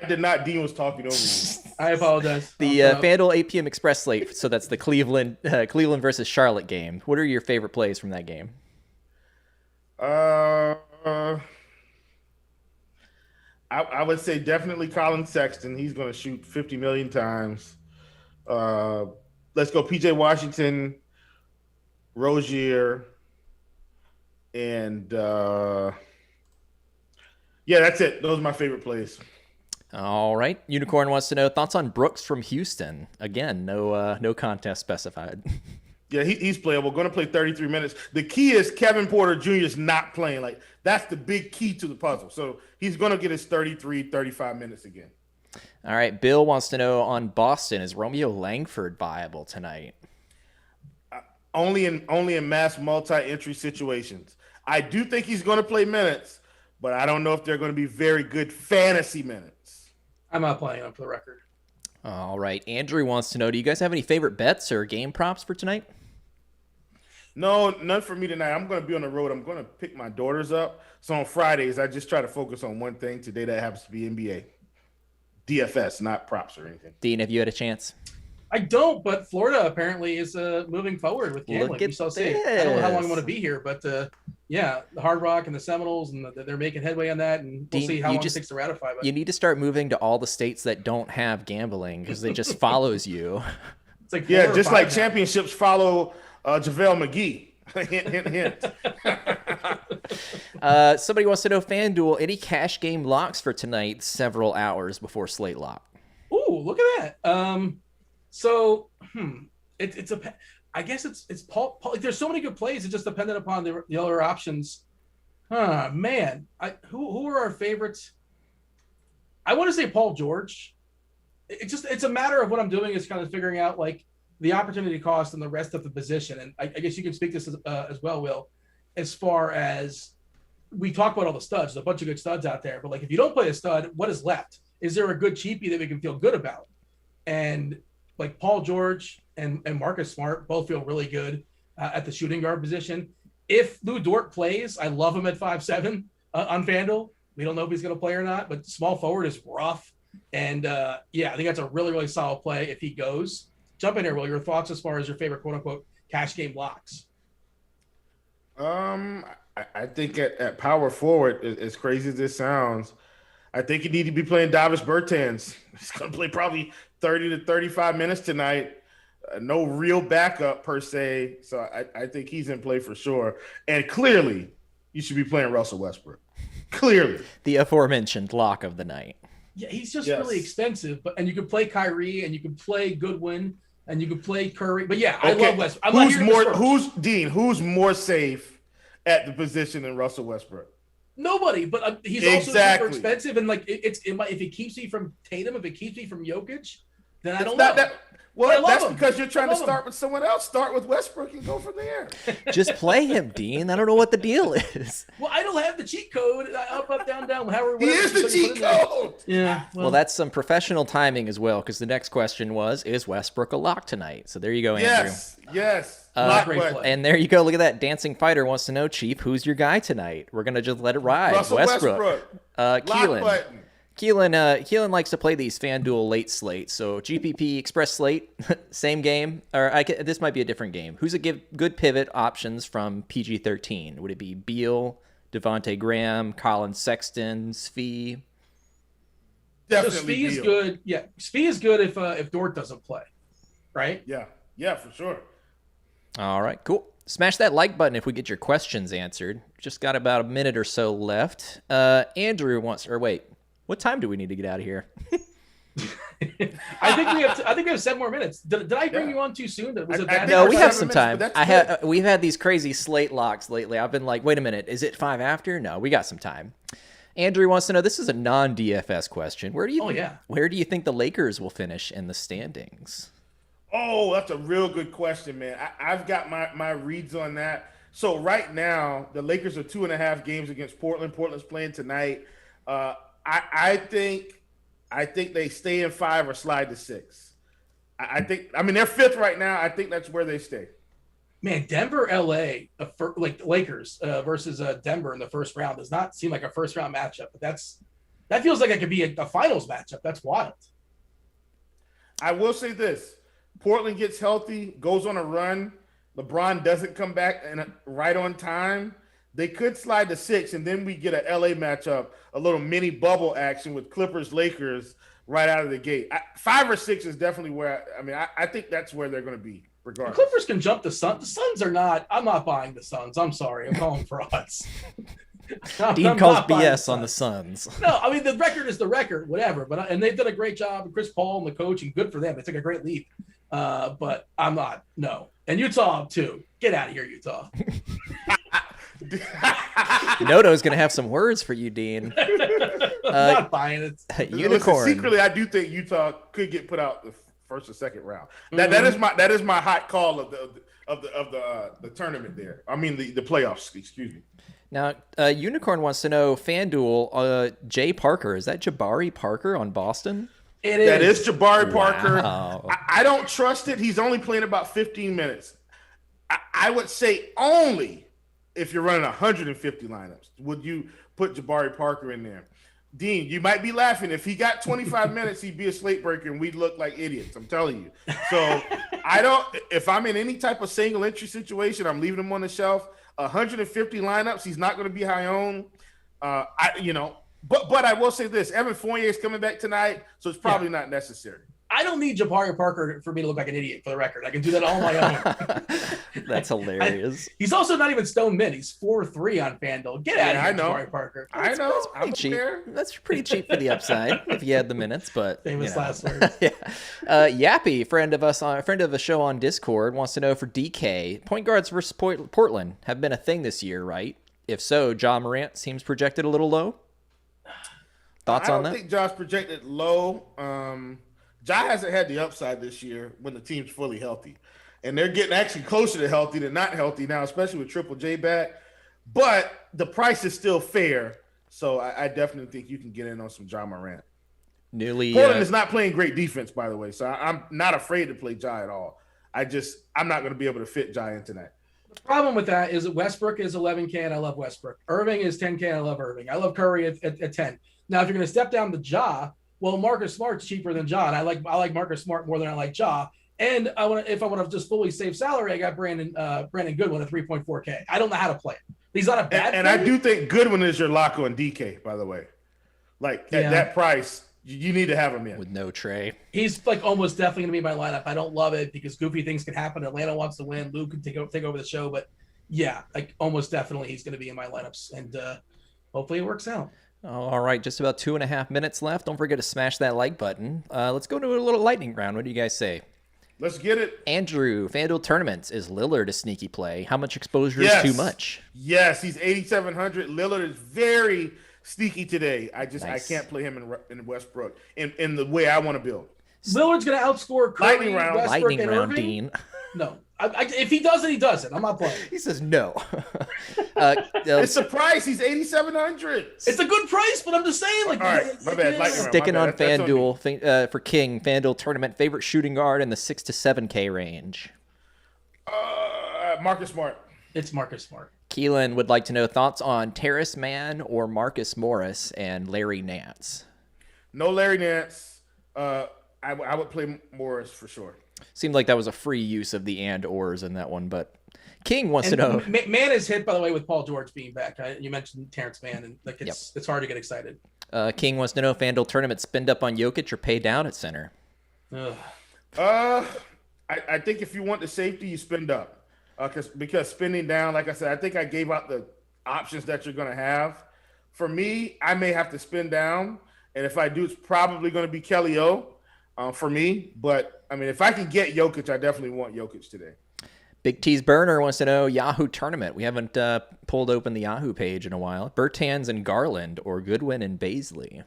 I did not. Dean was talking over me. I apologize. The FanDuel 8 p.m. Express slate, so that's the Cleveland versus Charlotte game. What are your favorite plays from that game? I would say definitely Colin Sexton. He's going to shoot 50 million times. Let's go PJ Washington, Rozier, and that's it. Those are my favorite plays. All right. Unicorn wants to know thoughts on Brooks from Houston. Again, no contest specified. Yeah, he's playable. Going to play 33 minutes. The key is Kevin Porter Jr. is not playing. Like, that's the big key to the puzzle. So he's going to get his 33, 35 minutes again. All right. Bill wants to know on Boston, is Romeo Langford viable tonight? only in mass multi-entry situations. I do think he's going to play minutes, but I don't know if they're going to be very good fantasy minutes. I'm not playing him for the record. All right. Andrew wants to know, do you guys have any favorite bets or game props for tonight? No, none for me tonight. I'm going to be on the road. I'm going to pick my daughters up. So on Fridays, I just try to focus on one thing. Today, that happens to be NBA. DFS, not props or anything. Dean, have you had a chance? I don't, but Florida apparently is moving forward with gambling. Look at We shall see. I don't know how long I'm going to be here, but yeah, the Hard Rock and the Seminoles, and they're making headway on that, and we'll Dean, see how long it takes to ratify. But you need to start moving to all the states that don't have gambling because it just follows you. it's like Yeah, just like now. championships follow JaVale McGee. Hint, hint, hint. Somebody wants to know, FanDuel, any cash game locks for tonight several hours before slate lock? Ooh, look at that. So, it's a. I guess it's Paul. There's so many good plays. It's just dependent upon the other options. Man, who are our favorites? I want to say Paul George. It's a matter of what I'm doing is kind of figuring out like the opportunity cost and the rest of the position. And I guess you can speak this as well, Will, as far as we talk about all the studs. There's a bunch of good studs out there, but like if you don't play a stud, what is left? Is there a good cheapie that we can feel good about? And like Paul George and Marcus Smart both feel really good at the shooting guard position. If Lou Dort plays, I love him at 5'7" on FanDuel. We don't know if he's going to play or not, but small forward is rough. And yeah, I think that's a really, really solid play if he goes. Jump in here, Will. Your thoughts as far as your favorite quote unquote cash game locks? I think at power forward, as crazy as this sounds, I think you need to be playing Davis Bertans. He's going to play probably 30 to 35 minutes tonight. No real backup per se. So I think he's in play for sure. And clearly, you should be playing Russell Westbrook. Clearly. The aforementioned lock of the night. Yeah, he's just really expensive. And you can play Kyrie and you can play Goodwin and you can play Curry. But yeah, I love Westbrook. Who's more safe at the position than Russell Westbrook? Nobody, but he's also super expensive. And like if it keeps me from Tatum, if it keeps me from Jokic, then I don't know. Well, that's because you're trying to start with someone else. Start with Westbrook and go from there. Just play him, Dean. I don't know what the deal is. Well, I don't have the cheat code. Up, down, however. He is the cheat code. Yeah. Well, that's some professional timing as well, because the next question was, is Westbrook a lock tonight? So there you go, Andrew. Yes. And there you go. Look at that. Dancing Fighter wants to know, Chief, who's your guy tonight? We're going to just let it ride. Russell Westbrook. Keelan likes to play these FanDuel late slate. So GPP Express slate, same game. Or this might be a different game. Who's a good pivot options from PG-13? Would it be Beal, Devontae Graham, Colin Sexton, Svi? Definitely so Svi is good. Yeah, Svi is good if Dort doesn't play, right? Yeah, for sure. All right, cool. Smash that like button if we get your questions answered. Just got about a minute or so left. Andrew wants, or wait, what time do we need to get out of here? I think we have 7 more minutes. Did I bring you on too soon? Was it bad? No, we have some time. We've had these crazy slate locks lately. I've been like, wait a minute, is it 5 after? No, we got some time. Andrew wants to know, this is a non-DFS question. Where do you think the Lakers will finish in the standings? Oh, that's a real good question, man. I've got my reads on that. So right now, the Lakers are 2.5 games against Portland. Portland's playing tonight. I think they stay in 5 or slide to 6. I mean, they're 5th right now. I think that's where they stay. Man, Denver, LA, like Lakers versus Denver in the first round does not seem like a first round matchup, but that feels like it could be a finals matchup. That's wild. I will say this. Portland gets healthy, goes on a run. LeBron doesn't come back right on time. They could slide to 6, and then we get a LA matchup, a little mini bubble action with Clippers-Lakers right out of the gate. 5 or 6 is definitely where I think that's where they're going to be, regardless. The Clippers can jump the Suns. The Suns are not. I'm not buying the Suns. I'm sorry. I'm calling frauds. Dean calls BS on the Suns. No, I mean, the record is the record, whatever. And they've done a great job. Chris Paul and the coach, and good for them. They took a great leap. But I'm not. No. And Utah, too. Get out of here, Utah. Noto's going to have some words for you, Dean. I'm not buying it. Unicorn. Listen, secretly, I do think Utah could get put out the first or second round. That is my hot call of the tournament there. I mean the playoffs. Excuse me. Now, Unicorn wants to know FanDuel. Jay Parker, is that Jabari Parker on Boston? It is. That is Jabari Parker. Wow. I don't trust it. He's only playing about 15 minutes. I would say only if you're running 150 lineups would you put Jabari Parker in there. Dean, you might be laughing. If he got 25 minutes, he'd be a slate breaker and we'd look like idiots. I'm telling you. So if I'm in any type of single entry situation, I'm leaving him on the shelf. 150 lineups, he's not going to be high owned. But I will say this: Evan Fournier is coming back tonight, so it's probably not necessary. I don't need Jabari Parker for me to look like an idiot, for the record. I can do that all on my own. That's hilarious. He's also not even stone mint. He's 4-3 on FanDuel. Get out of here, Jabari Parker. I know. That's cheap. That's pretty cheap for the upside if you had the minutes, but famous last words. Yeah. Yappy, friend of the show on Discord, wants to know for DK, point guards versus Portland have been a thing this year, right? If so, Ja Morant seems projected a little low. Thoughts on that? I don't think Ja's projected low. Ja hasn't had the upside this year when the team's fully healthy. And they're getting actually closer to healthy than not healthy now, especially with Triple J back. But the price is still fair. So I definitely think you can get in on some Ja Morant. Portland is not playing great defense, by the way. So I'm not afraid to play Ja at all. I'm not going to be able to fit Ja in tonight. The problem with that is that Westbrook is 11K and I love Westbrook. Irving is 10K and I love Irving. I love Curry at 10. Now, if you're going to step down to Ja, well, Marcus Smart's cheaper than Ja, and I like Marcus Smart more than I like Ja. And if I want to just fully save salary, I got Brandon Goodwin at 3.4K. I don't know how to play it. He's not a bad and I do think Goodwin is your lock on DK, by the way. At that price, you need to have him in. With no Trey. He's like almost definitely going to be my lineup. I don't love it because goofy things can happen. Atlanta wants to win. Luke can take over the show. But yeah, like almost definitely he's going to be in my lineups. And hopefully it works out. All right, just about 2.5 minutes left. Don't forget to smash that like button. Let's go to a little lightning round. What do you guys say? Let's get it. Andrew, FanDuel tournaments. Is Lillard a sneaky play? How much exposure is too much? Yes, he's 8,700. Lillard is very sneaky today. I can't play him in Westbrook in the way I want to build. Lillard's going to outscore Curry, Westbrook, lightning and round, Irving? Dean. No. If he does it, he does it. I'm not playing. He says no. It's a price. He's 8,700. It's a good price, but I'm just saying. Like, all right, my bad. Sticking on FanDuel for King FanDuel tournament, favorite shooting guard in the 6 to 7K range. Marcus Smart. It's Marcus Smart. Keelan would like to know thoughts on Terrace Mann or Marcus Morris and Larry Nance. No Larry Nance. I would play Morris for sure. Seemed like that was a free use of the and/ors in that one, but King wants to know. Mann is hit, by the way, with Paul George being back. You mentioned Terrence Mann, and like it's hard to get excited. King wants to know FanDuel tournament spend up on Jokic or pay down at center. I think if you want the safety, you spend up. Because spending down, like I said, I think I gave out the options that you're going to have. For me, I may have to spend down, and if I do, it's probably going to be Kelly O. For me, but I mean, if I can get Jokic, I definitely want Jokic today. Big T's Burner wants to know Yahoo tournament. We haven't pulled open the Yahoo page in a while. Bertans and Garland or Goodwin and Baisley.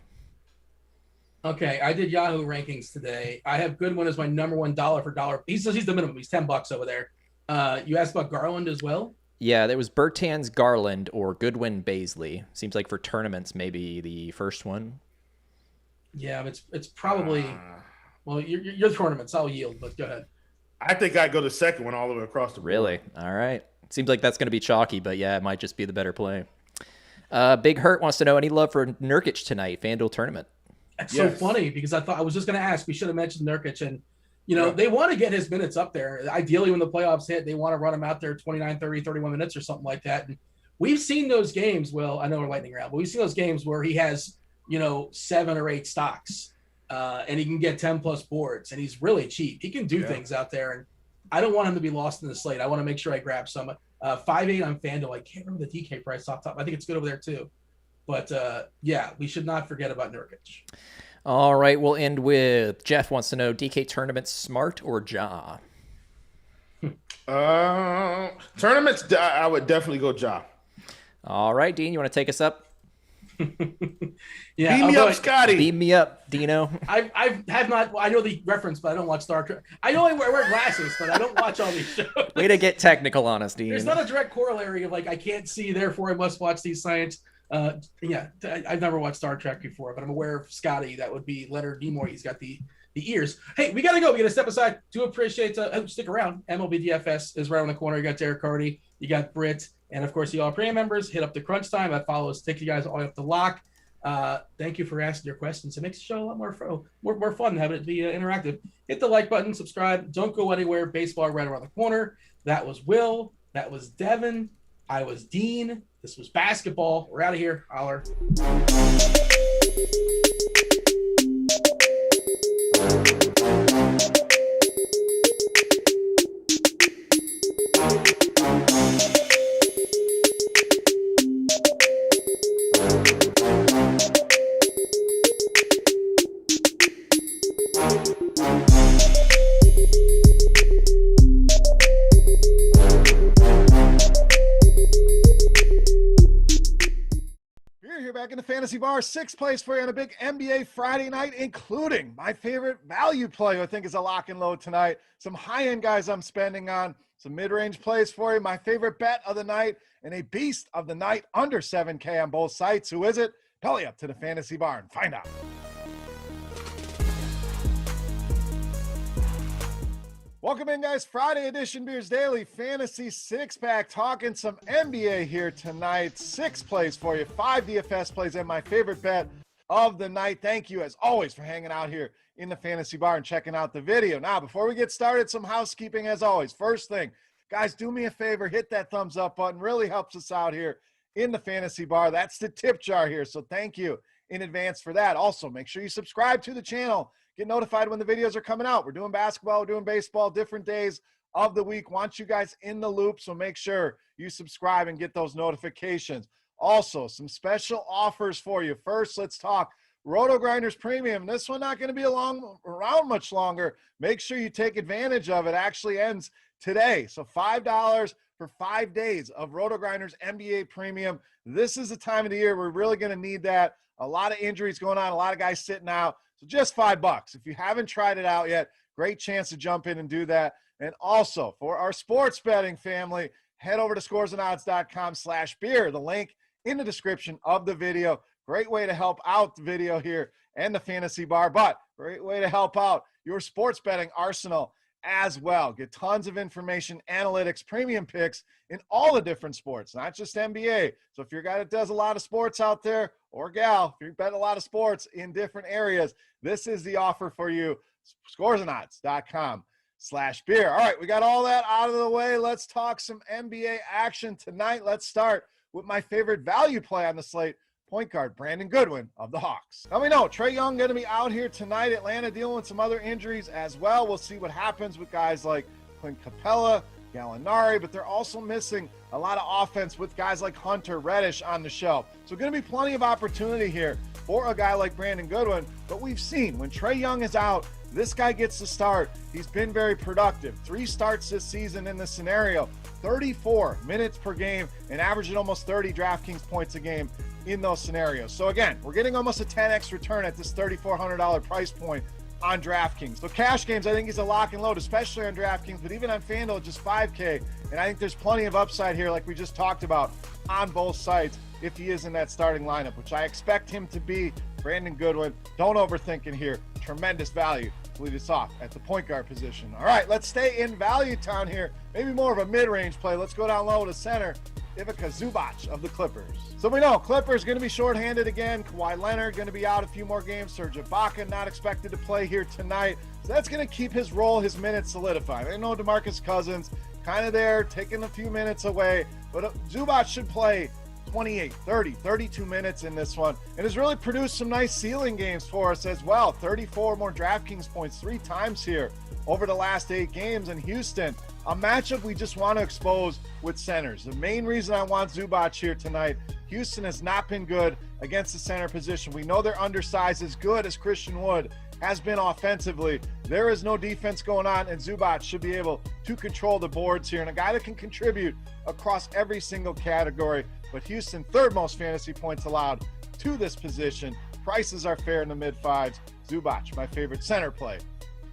Okay, I did Yahoo rankings today. I have Goodwin as my number one dollar for dollar. He's the minimum. He's $10 over there. You asked about Garland as well. Yeah, there was Bertans, Garland, or Goodwin, Baisley. Seems like for tournaments, maybe the first one. Yeah, it's probably. Well, your tournaments, I'll yield, but go ahead. I think I'd go the second one all the way across the board. Really? All right. Seems like that's going to be chalky, but yeah, it might just be the better play. Big Hurt wants to know any love for Nurkic tonight, FanDuel tournament. That's so funny because I was just going to ask. We should have mentioned Nurkic, and they want to get his minutes up there. Ideally, when the playoffs hit, they want to run him out there 29, 30, 31 minutes or something like that. And we've seen those games. Well, I know we're lightning round, but we've seen those games where he has 7 or 8 stocks. And he can get 10 plus boards, and he's really cheap. He can do things out there, and I don't want him to be lost in the slate. I want to make sure I grab some. 5.8 on FanDuel. I can't remember the DK price off top. I think it's good over there too. But we should not forget about Nurkic. All right, we'll end with Jeff wants to know DK tournament Smart or Ja. Tournaments, I would definitely go Ja. All right, Dean, you want to take us up? Yeah, Beam me up, Scotty. Beam me up, Dino. I have not. Well, I know the reference, but I don't watch Star Trek. I know I wear glasses, but I don't watch all these shows. Way to get technical on us, Dean. There's not a direct corollary of like I can't see, therefore I must watch these science. Yeah, I've never watched Star Trek before, but I'm aware of Scotty. That would be Leonard Nimoy. He's got the ears. Hey, we gotta go. We gotta step aside. Do appreciate. Stick around. MLB DFS is right on the corner. You got Derek Hardy. You got Britt, and of course, you all premium members. Hit up the crunch time. That follows. Take you guys all the way up to lock. Thank you for asking your questions. It makes the show a lot more fun having it be interactive. Hit the like button, subscribe. Don't go anywhere. Baseball right around the corner. That was Will. That was Devin. I was Dean. This was basketball. We're out of here. Holler. Back in the fantasy bar, 6 plays for you on a big NBA Friday night, including my favorite value play, I think is a lock and load tonight. Some high-end guys I'm spending on, some mid-range plays for you, my favorite bet of the night, and a beast of the night under 7K on both sites. Who is it? Belly up to the fantasy bar and find out. Welcome in, guys. Friday edition Beers Daily Fantasy Six-Pack. Talking some NBA here tonight. 6 plays for you, 5 DFS plays, and my favorite bet of the night. Thank you, as always, for hanging out here in the fantasy bar and checking out the video. Now, before we get started, some housekeeping as always. First thing, guys, do me a favor. Hit that thumbs up button. Really helps us out here in the fantasy bar. That's the tip jar here, so thank you in advance for that. Also, make sure you subscribe to the channel. Get notified when the videos are coming out. We're doing basketball, we're doing baseball, different days of the week. Want you guys in the loop, so make sure you subscribe and get those notifications. Also, some special offers for you. First, let's talk Rotogrinders Premium. This one not going to be around much longer. Make sure you take advantage of it. Actually ends today. So $5 for 5 days of Rotogrinders NBA Premium. This is the time of the year we're really going to need that. A lot of injuries going on, a lot of guys sitting out. So just $5. If you haven't tried it out yet, great chance to jump in and do that. And also for our sports betting family, head over to scoresandodds.com/beer. The link in the description of the video. Great way to help out the video here and the fantasy bar, but great way to help out your sports betting arsenal as well. Get tons of information, analytics, premium picks in all the different sports, not just NBA. So if you're a guy that does a lot of sports out there, or gal, if you bet a lot of sports in different areas, this is the offer for you. scoresandodds.com/beer. All right, we got all that out of the way. Let's talk some NBA action tonight. Let's start with my favorite value play on the slate, point guard Brandon Goodwin of the Hawks. Now we know Trae Young going to be out here tonight. Atlanta dealing with some other injuries as well. We'll see what happens with guys like Clint Capella, Gallinari, but they're also missing a lot of offense with guys like Hunter, Reddish on the shelf. So going to be plenty of opportunity here for a guy like Brandon Goodwin. But we've seen when Trae Young is out, this guy gets to start. He's been very productive. 3 starts this season in this scenario, 34 minutes per game, and averaging almost 30 DraftKings points a game in those scenarios. So again, we're getting almost a 10x return at this $3,400 price point on DraftKings. So cash games, I think he's a lock and load, especially on DraftKings, but even on FanDuel, just $5K. And I think there's plenty of upside here, like we just talked about, on both sides if he is in that starting lineup, which I expect him to be. Brandon Goodwin, don't overthink it here. Tremendous value to lead us off at the point guard position. All right, let's stay in value town here. Maybe more of a mid-range play. Let's go down low to center. Ivica Zubac of the Clippers. So we know Clippers going to be shorthanded again. Kawhi Leonard going to be out a few more games. Serge Ibaka not expected to play here tonight. So that's going to keep his role, his minutes solidified. I know DeMarcus Cousins kind of there, taking a few minutes away. But Zubac should play 28, 30, 32 minutes in this one, and has really produced some nice ceiling games for us as well. 34 more DraftKings points 3 times here over the last 8 games in Houston. A matchup we just want to expose with centers. The main reason I want Zubac here tonight, Houston has not been good against the center position. We know they're undersized, as good as Christian Wood has been offensively. There is no defense going on, and Zubac should be able to control the boards here, and a guy that can contribute across every single category. But Houston, 3rd most fantasy points allowed to this position. Prices are fair in the mid-5s. Zubac, my favorite center play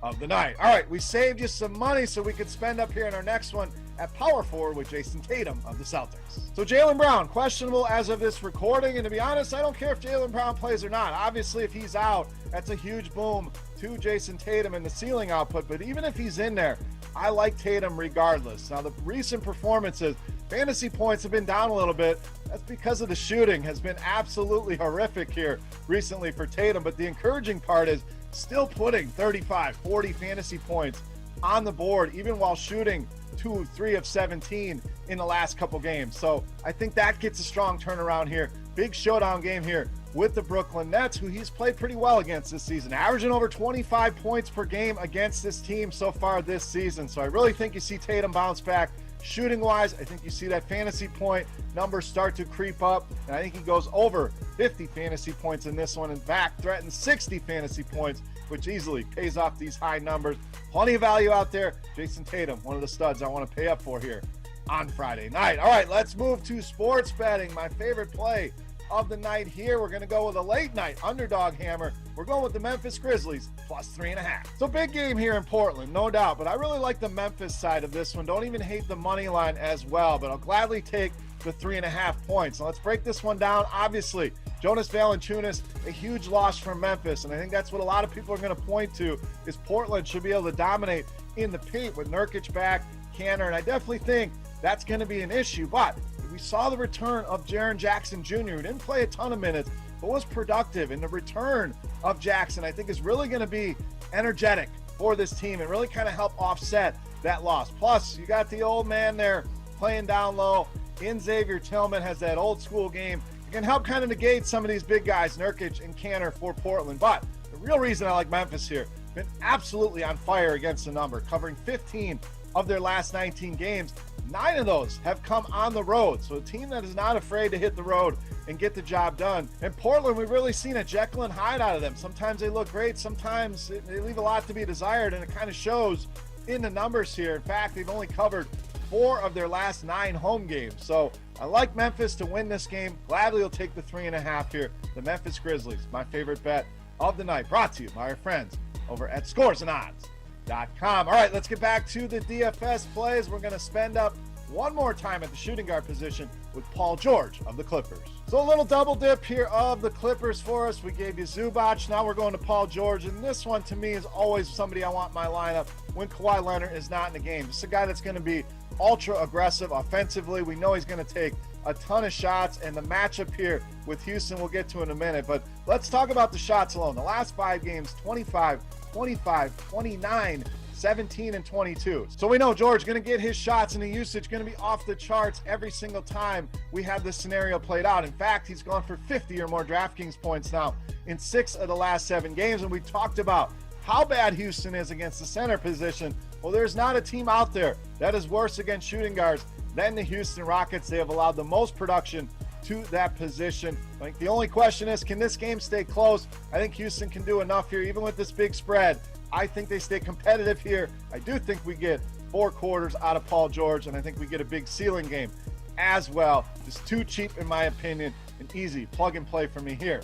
of the night. All right, we saved you some money so we could spend up here in our next one at power forward with Jason Tatum of the Celtics. So Jaylen Brown, questionable as of this recording, and to be honest, I don't care if Jaylen Brown plays or not. Obviously, if he's out, that's a huge boom to Jason Tatum and the ceiling output, but even if he's in there, I like Tatum regardless. Now, the recent performances, fantasy points have been down a little bit. That's because of the shooting has been absolutely horrific here recently for Tatum, but the encouraging part is still putting 35, 40 fantasy points on the board, even while shooting 2, 3 of 17 in the last couple games. So I think that gets a strong turnaround here. Big showdown game here with the Brooklyn Nets, who he's played pretty well against this season, averaging over 25 points per game against this team so far this season. So I really think you see Tatum bounce back. Shooting wise, I think you see that fantasy point numbers start to creep up, and I think he goes over 50 fantasy points in this one. In fact, threatens 60 fantasy points, which easily pays off these high numbers. Plenty of value out there. Jason Tatum, one of the studs I want to pay up for here on Friday night. All right, let's move to sports betting. My favorite play of the night here. We're going to go with a late night underdog hammer. We're going with the Memphis Grizzlies plus 3.5. So big game here in Portland, no doubt, but I really like the Memphis side of this one. Don't even hate the money line as well, but I'll gladly take the 3.5 points. Now let's break this one down. Obviously, Jonas Valanciunas, a huge loss for Memphis, and I think that's what a lot of people are going to point to is Portland should be able to dominate in the paint with Nurkic back, Kanter, and I definitely think that's going to be an issue, but we saw the return of Jaren Jackson Jr., who didn't play a ton of minutes, but was productive. And the return of Jackson, I think, is really going to be energetic for this team and really kind of help offset that loss. Plus, you got the old man there playing down low. In Xavier Tillman has that old school game. It can help kind of negate some of these big guys, Nurkic and Kanter for Portland. But the real reason I like Memphis here, been absolutely on fire against the number, covering 15 of their last 19 games. 9 of those have come on the road. So a team that is not afraid to hit the road and get the job done. And Portland, we've really seen a Jekyll and Hyde out of them. Sometimes they look great. Sometimes they leave a lot to be desired, and it kind of shows in the numbers here. In fact, they've only covered 4 of their last 9 home games. So I like Memphis to win this game. Gladly will take the 3.5 here. The Memphis Grizzlies, my favorite bet of the night, brought to you by our friends over at scoresandodds.com. All right, let's get back to the DFS plays. We're going to spend up one more time at the shooting guard position with Paul George of the Clippers. So a little double dip here of the Clippers for us. We gave you Zubac. Now we're going to Paul George. And this one to me is always somebody I want in my lineup when Kawhi Leonard is not in the game. This is a guy that's going to be ultra aggressive offensively. We know he's going to take a ton of shots, and the matchup here with Houston we'll get to in a minute. But let's talk about the shots alone. The last 5 games, 25, 25, 29, 17 and 22. So we know George going to get his shots, and the usage going to be off the charts every single time we have this scenario played out. In fact, he's gone for 50 or more DraftKings points now in 6 of the last 7 games. And we talked about how bad Houston is against the center position. Well, there's not a team out there that is worse against shooting guards than the Houston Rockets. They have allowed the most production to that position. I think the only question is, can this game stay close? I think Houston can do enough here, even with this big spread. I think they stay competitive here. I do think we get 4 quarters out of Paul George, and I think we get a big ceiling game as well. Just too cheap, in my opinion. An easy plug and play for me here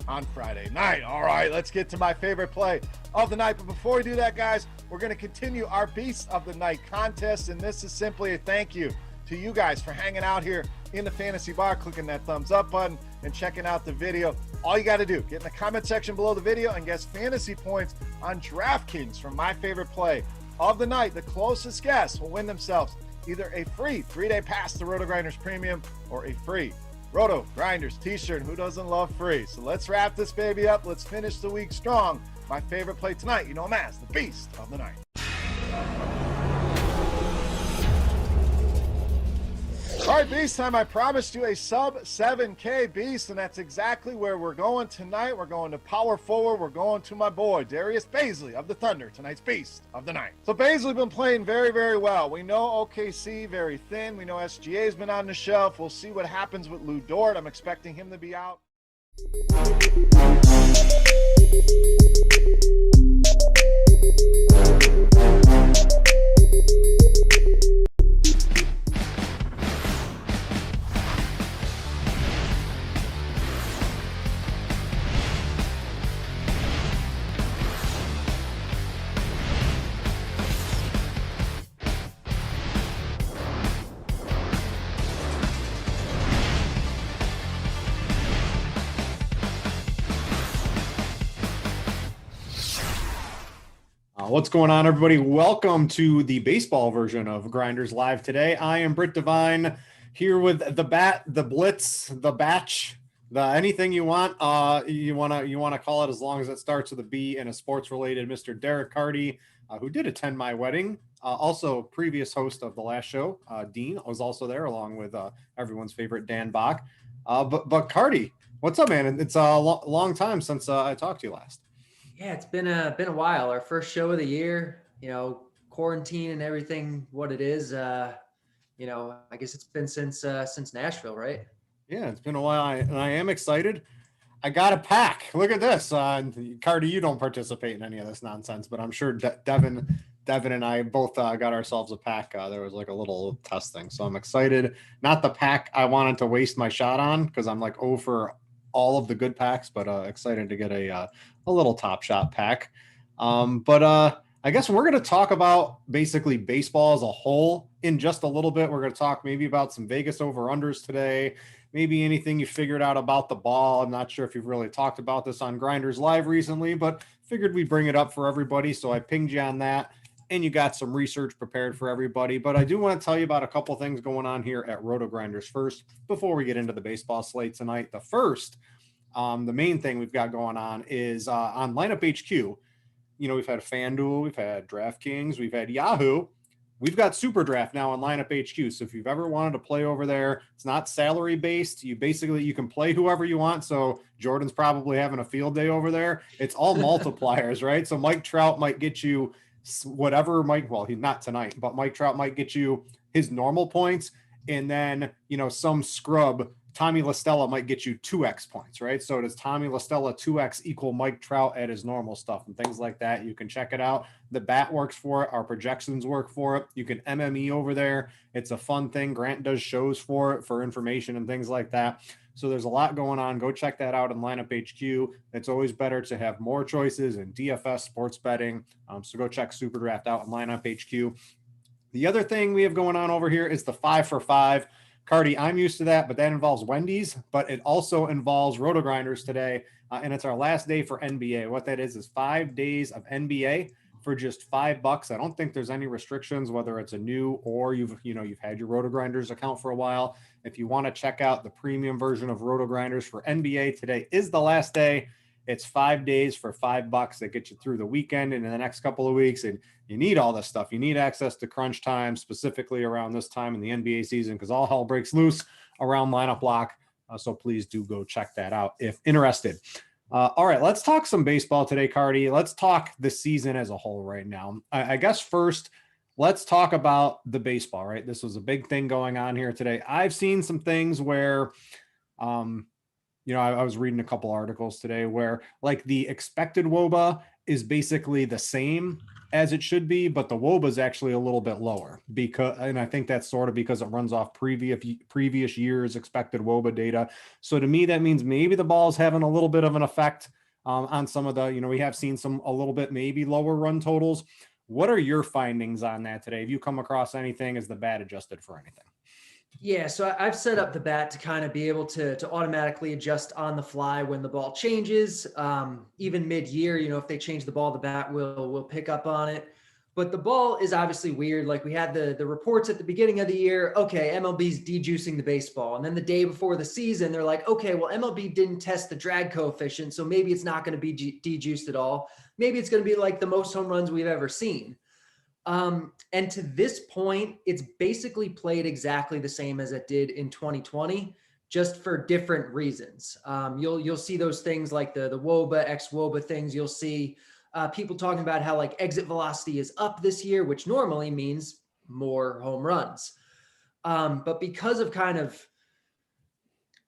on Friday night. All right, let's get to my favorite play of the night. But before we do that, guys, we're going to continue our Beast of the Night contest, and this is simply a thank you to you guys for hanging out here in the fantasy bar, clicking that thumbs up button and checking out the video. All you got to do, get in the comment section below the video and guess fantasy points on DraftKings from my favorite play of the night. The closest guess will win themselves either a free 3-day pass to Rotogrinders Premium or a free Rotogrinders t-shirt. Who doesn't love free? So let's wrap this baby up. Let's finish the week strong. My favorite play tonight, you know him as the Beast of the Night. All right, Beast time. I promised you a sub 7K Beast, and that's exactly where we're going tonight. We're going to power forward. We're going to my boy, Darius Baisley of the Thunder, tonight's Beast of the Night. So Baisley been playing very, very well. We know OKC very thin. We know SGA's been on the shelf. We'll see what happens with Lou Dort. I'm expecting him to be out. What's going on, everybody? Welcome to the baseball version of Grinders Live today. I am Britt Devine here with the Bat, the Blitz, the Batch, the anything you want. You wanna call it, as long as it starts with a B and a sports related. Mr. Derek Carty, who did attend my wedding, also previous host of the last show. Dean was also there, along with everyone's favorite Dan Bach. But Carty, what's up, man? It's a long time since I talked to you last. Yeah, it's been a while. Our first show of the year, quarantine and everything, what it is. I guess it's been since Nashville, right? Yeah, it's been a while, and I am excited. I got a pack. Look at this. Carty, you don't participate in any of this nonsense, but I'm sure Devin and I both got ourselves a pack. There was like a little test thing, so I'm excited. Not the pack I wanted to waste my shot on, because I'm like for all of the good packs, but excited to get a little Top Shot pack. I guess we're going to talk about basically baseball as a whole in just a little bit. We're going to talk maybe about some Vegas over-unders today, maybe anything you figured out about the ball. I'm not sure if you've really talked about this on Grinders Live recently, but figured we'd bring it up for everybody. So I pinged you on that, and you got some research prepared for everybody. But I do want to tell you about a couple things going on here at Rotogrinders first, before we get into the baseball slate tonight. The first, the main thing we've got going on is on Lineup HQ. We've had FanDuel, we've had DraftKings, we've had Yahoo. We've got Super Draft now on Lineup HQ. So if you've ever wanted to play over there, it's not salary based. You can play whoever you want. So Jordan's probably having a field day over there. It's all multipliers, right? So Mike Trout might get you whatever he's not tonight, but Mike Trout might get you his normal points. And then, some scrub, Tommy La Stella, might get you 2x points, right? So does Tommy La Stella 2x equal Mike Trout at his normal stuff and things like that? You can check it out. The bat works for it. Our projections work for it. You can MME over there. It's a fun thing. Grant does shows for it, for information and things like that. So there's a lot going on. Go check that out in Lineup HQ. It's always better to have more choices in DFS sports betting. So go check Super Draft out in Lineup HQ. The other thing we have going on over here is the 5 for 5. Carty, I'm used to that, but that involves Wendy's, but it also involves Rotogrinders today, and it's our last day for NBA. What that is 5 days of NBA for just $5. I don't think there's any restrictions, whether it's a new or you've had your Rotogrinders account for a while. If you want to check out the premium version of Rotogrinders for NBA, today is the last day. It's 5 days for $5 that get you through the weekend and in the next couple of weeks. And you need all this stuff. You need access to crunch time, specifically around this time in the NBA season, because all hell breaks loose around lineup lock. So please do go check that out if interested. All right, let's talk some baseball today, Carty. Let's talk the season as a whole right now. I guess first, let's talk about the baseball, right? This was a big thing going on here today. I've seen some things where, I was reading a couple articles today where like the expected WOBA is basically the same as it should be, but the WOBA is actually a little bit lower and I think that's sort of because it runs off previous years expected WOBA data. So to me, that means maybe the ball is having a little bit of an effect on some of the, we have seen a little bit, maybe lower run totals. What are your findings on that today? Have you come across anything? Is the bat adjusted for anything? Yeah, so I've set up the bat to kind of be able to automatically adjust on the fly when the ball changes. Even mid-year, if they change the ball, the bat will pick up on it. But the ball is obviously weird. Like we had the reports at the beginning of the year, okay, MLB's dejuicing the baseball. And then the day before the season, they're like, okay, well, MLB didn't test the drag coefficient, so maybe it's not going to be dejuiced at all. Maybe it's going to be like the most home runs we've ever seen. And to this point, it's basically played exactly the same as it did in 2020, just for different reasons. You'll see those things like the WOBA, ex-WOBA things. You'll see people talking about how like exit velocity is up this year, which normally means more home runs. But because of kind of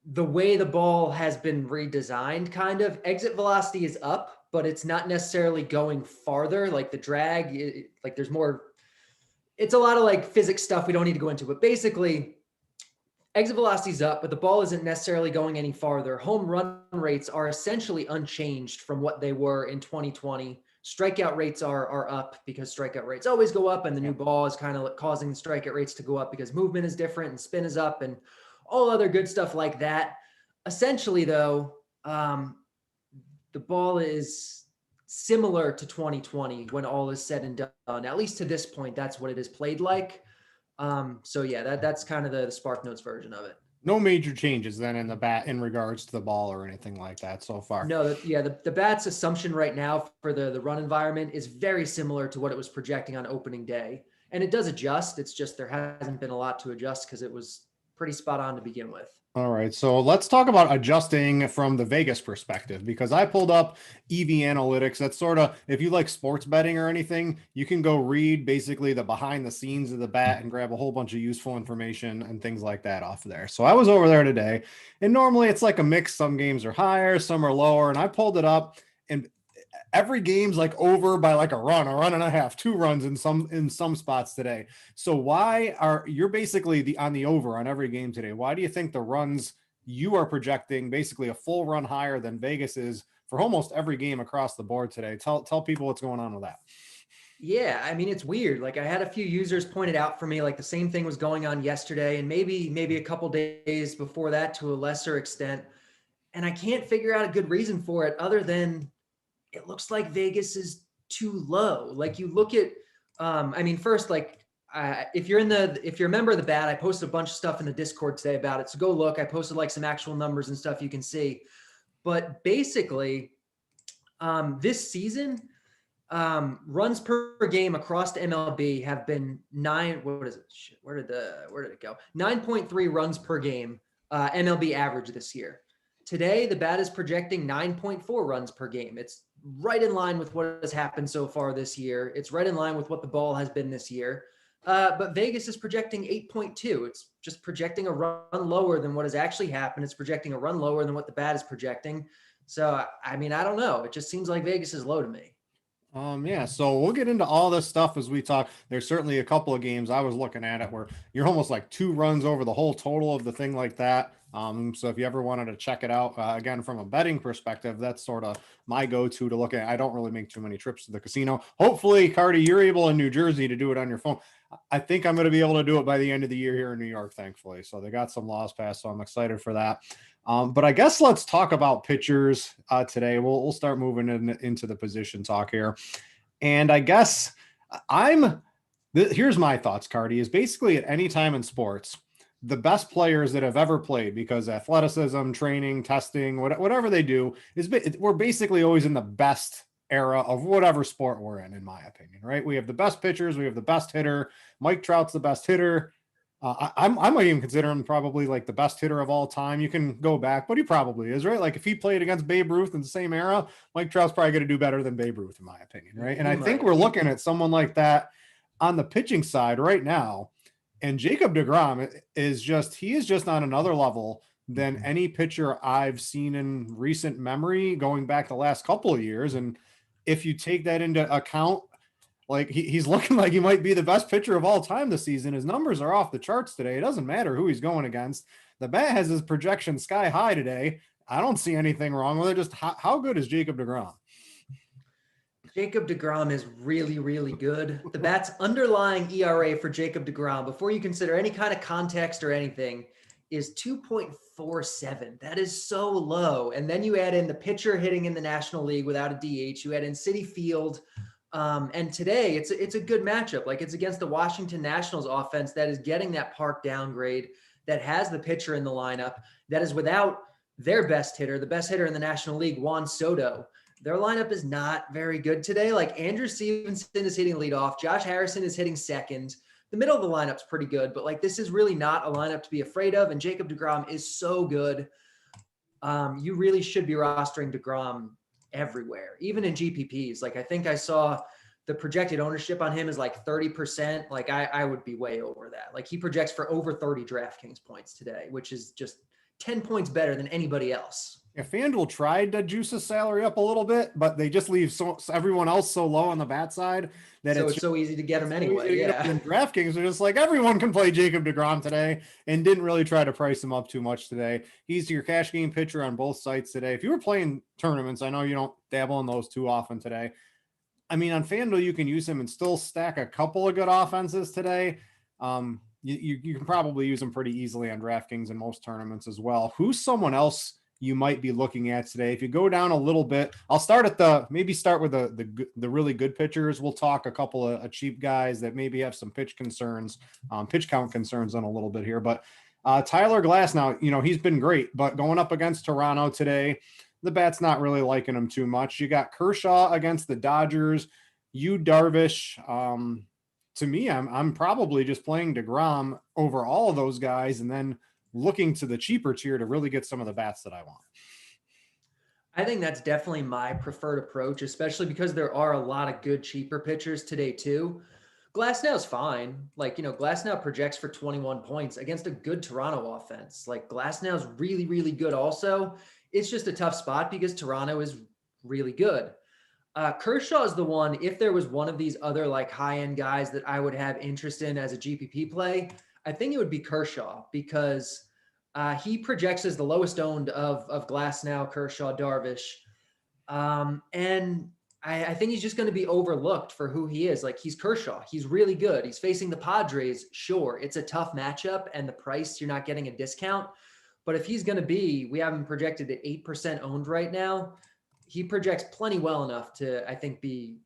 the way the ball has been redesigned, kind of exit velocity is up, but it's not necessarily going farther. Like the drag, there's more, it's a lot of like physics stuff we don't need to go into, but basically exit velocity is up, but the ball isn't necessarily going any farther. Home run rates are essentially unchanged from what they were in 2020. Strikeout rates are up because strikeout rates always go up, and the new ball is kind of causing the strikeout rates to go up because movement is different and spin is up and all other good stuff like that. Essentially though, the ball is similar to 2020 when all is said and done. At least to this point, that's what it has played like. So yeah, that's kind of the Spark Notes version of it. No major changes then in the bat in regards to the ball or anything like that so far. No, the bat's assumption right now for the run environment is very similar to what it was projecting on opening day. And it does adjust. It's just there hasn't been a lot to adjust because it was pretty spot on to begin with. All right, so let's talk about adjusting from the Vegas perspective, because I pulled up EV Analytics. That's sort of, if you like sports betting or anything, you can go read basically the behind the scenes of the bat and grab a whole bunch of useful information and things like that off there. So I was over there today, and normally it's like a mix. Some games are higher, some are lower, and I pulled it up, and every game's like over by like a run and a half, 2 runs in some spots today. So why are you're basically on the over on every game today? Why do you think the runs you are projecting basically a full run higher than Vegas is for almost every game across the board today? Tell people what's going on with that. Yeah, I mean, it's weird. Like I had a few users pointed out for me, like the same thing was going on yesterday and maybe a couple days before that to a lesser extent. And I can't figure out a good reason for it other than it looks like Vegas is too low. Like you look at, I mean, first, like if you're a member of the bat, I posted a bunch of stuff in the Discord today about it. So go look. I posted like some actual numbers and stuff you can see. But basically, this season, runs per game across the MLB have been what is it? Shit, where did it go? 9.3 runs per game, MLB average this year. Today, the bat is projecting 9.4 runs per game. It's right in line with what has happened so far this year. It's right in line with what the ball has been this year. But Vegas is projecting 8.2. It's just projecting a run lower than what has actually happened. It's projecting a run lower than what the bat is projecting. So, I mean, I don't know. It just seems like Vegas is low to me. Yeah, so we'll get into all this stuff as we talk. There's certainly a couple of games I was looking at it where you're almost like 2 runs over the whole total of the thing like that. So if you ever wanted to check it out, again, from a betting perspective, that's sort of my go-to to look at. I don't really make too many trips to the casino. Hopefully, Cardi, you're able in New Jersey to do it on your phone. I think I'm going to be able to do it by the end of the year here in New York, thankfully. So they got some laws passed, so I'm excited for that. But I guess let's talk about pitchers today. We'll start moving into the position talk here. And I guess here's my thoughts, Cardi, is basically at any time in sports, the best players that have ever played, because athleticism, training, testing, whatever they do, we're basically always in the best era of whatever sport we're in my opinion, right? We have the best pitchers. We have the best hitter. Mike Trout's the best hitter. I might even consider him probably like the best hitter of all time. You can go back, but he probably is, right? Like if he played against Babe Ruth in the same era, Mike Trout's probably going to do better than Babe Ruth, in my opinion, right? And I think we're looking at someone like that on the pitching side right now. And Jacob deGrom he is just on another level than any pitcher I've seen in recent memory going back the last couple of years. And if you take that into account, like he's looking like he might be the best pitcher of all time this season. His numbers are off the charts today. It doesn't matter who he's going against. The bat has his projection sky high today. I don't see anything wrong with it. Just how good is Jacob deGrom? Jacob deGrom is really, really good. The bat's underlying ERA for Jacob deGrom, before you consider any kind of context or anything, is 2.47. That is so low. And then you add in the pitcher hitting in the National League without a DH. You add in Citi Field. And today it's a good matchup. Like it's against the Washington Nationals offense that is getting that park downgrade, that has the pitcher in the lineup, that is without their best hitter, the best hitter in the National League, Juan Soto. Their lineup is not very good today. Like Andrew Stevenson is hitting leadoff. Josh Harrison is hitting second. The middle of the lineup's pretty good, but like this is really not a lineup to be afraid of. And Jacob deGrom is so good. You really should be rostering deGrom everywhere, even in GPPs. Like I think I saw the projected ownership on him is like 30%. Like I would be way over that. Like he projects for over 30 DraftKings points today, which is just 10 points better than anybody else. Yeah, FanDuel tried to juice his salary up a little bit, but they just leave everyone else so low on the bat side that it's so easy to get him anyway. Yeah. And DraftKings are just like, everyone can play Jacob deGrom today, and didn't really try to price him up too much today. He's your cash game pitcher on both sites today. If you were playing tournaments, I know you don't dabble in those too often today. I mean, on FanDuel, you can use him and still stack a couple of good offenses today. You can probably use him pretty easily on DraftKings in most tournaments as well. Who's someone else you might be looking at today. If you go down a little bit, I'll start at start with the really good pitchers. We'll talk a couple of cheap guys that maybe have some pitch count concerns in a little bit here. But Tyler Glass now, he's been great, but going up against Toronto today, the bat's not really liking him too much. You got Kershaw against the Dodgers, Darvish. To me, I'm probably just playing DeGrom over all of those guys, and then looking to the cheaper tier to really get some of the bats that I want. I think that's definitely my preferred approach, especially because there are a lot of good cheaper pitchers today too. Glasnow's fine. Glasnow projects for 21 points against a good Toronto offense. Glasnow's really, really good also. It's just a tough spot because Toronto is really good. Kershaw is the one, if there was one of these other high-end guys that I would have interest in as a GPP play, I think it would be Kershaw because he projects as the lowest owned of Glasnow, Kershaw, Darvish. And I think he's just going to be overlooked for who he is. He's Kershaw. He's really good. He's facing the Padres. Sure, it's a tough matchup and the price, you're not getting a discount. But if he's going to be, we have him projected at 8% owned right now. He projects plenty well enough to, I think, be,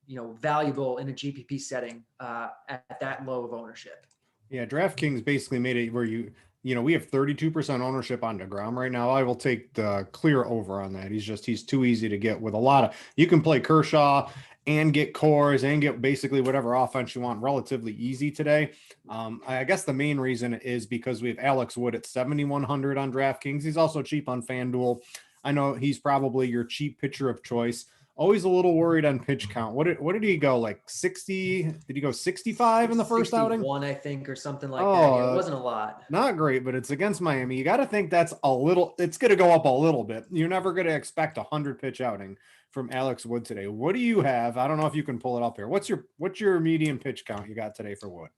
valuable in a GPP setting at that low of ownership. Yeah, DraftKings basically made it where we have 32% ownership on DeGrom right now. I will take the clear over on that. He's too easy to get with a lot of, you can play Kershaw and get cores and get basically whatever offense you want relatively easy today. I guess the main reason is because we have Alex Wood at 7,100 on DraftKings. He's also cheap on FanDuel. I know he's probably your cheap pitcher of choice. Always a little worried on pitch count. What did he go, 60? Did he go 65 in the first outing? 61, I think, or something like that. Yeah, it wasn't a lot. Not great, but it's against Miami. You got to think it's going to go up a little bit. You're never going to expect 100 pitch outing from Alex Wood today. What do you have? I don't know if you can pull it up here. What's your median pitch count you got today for Wood?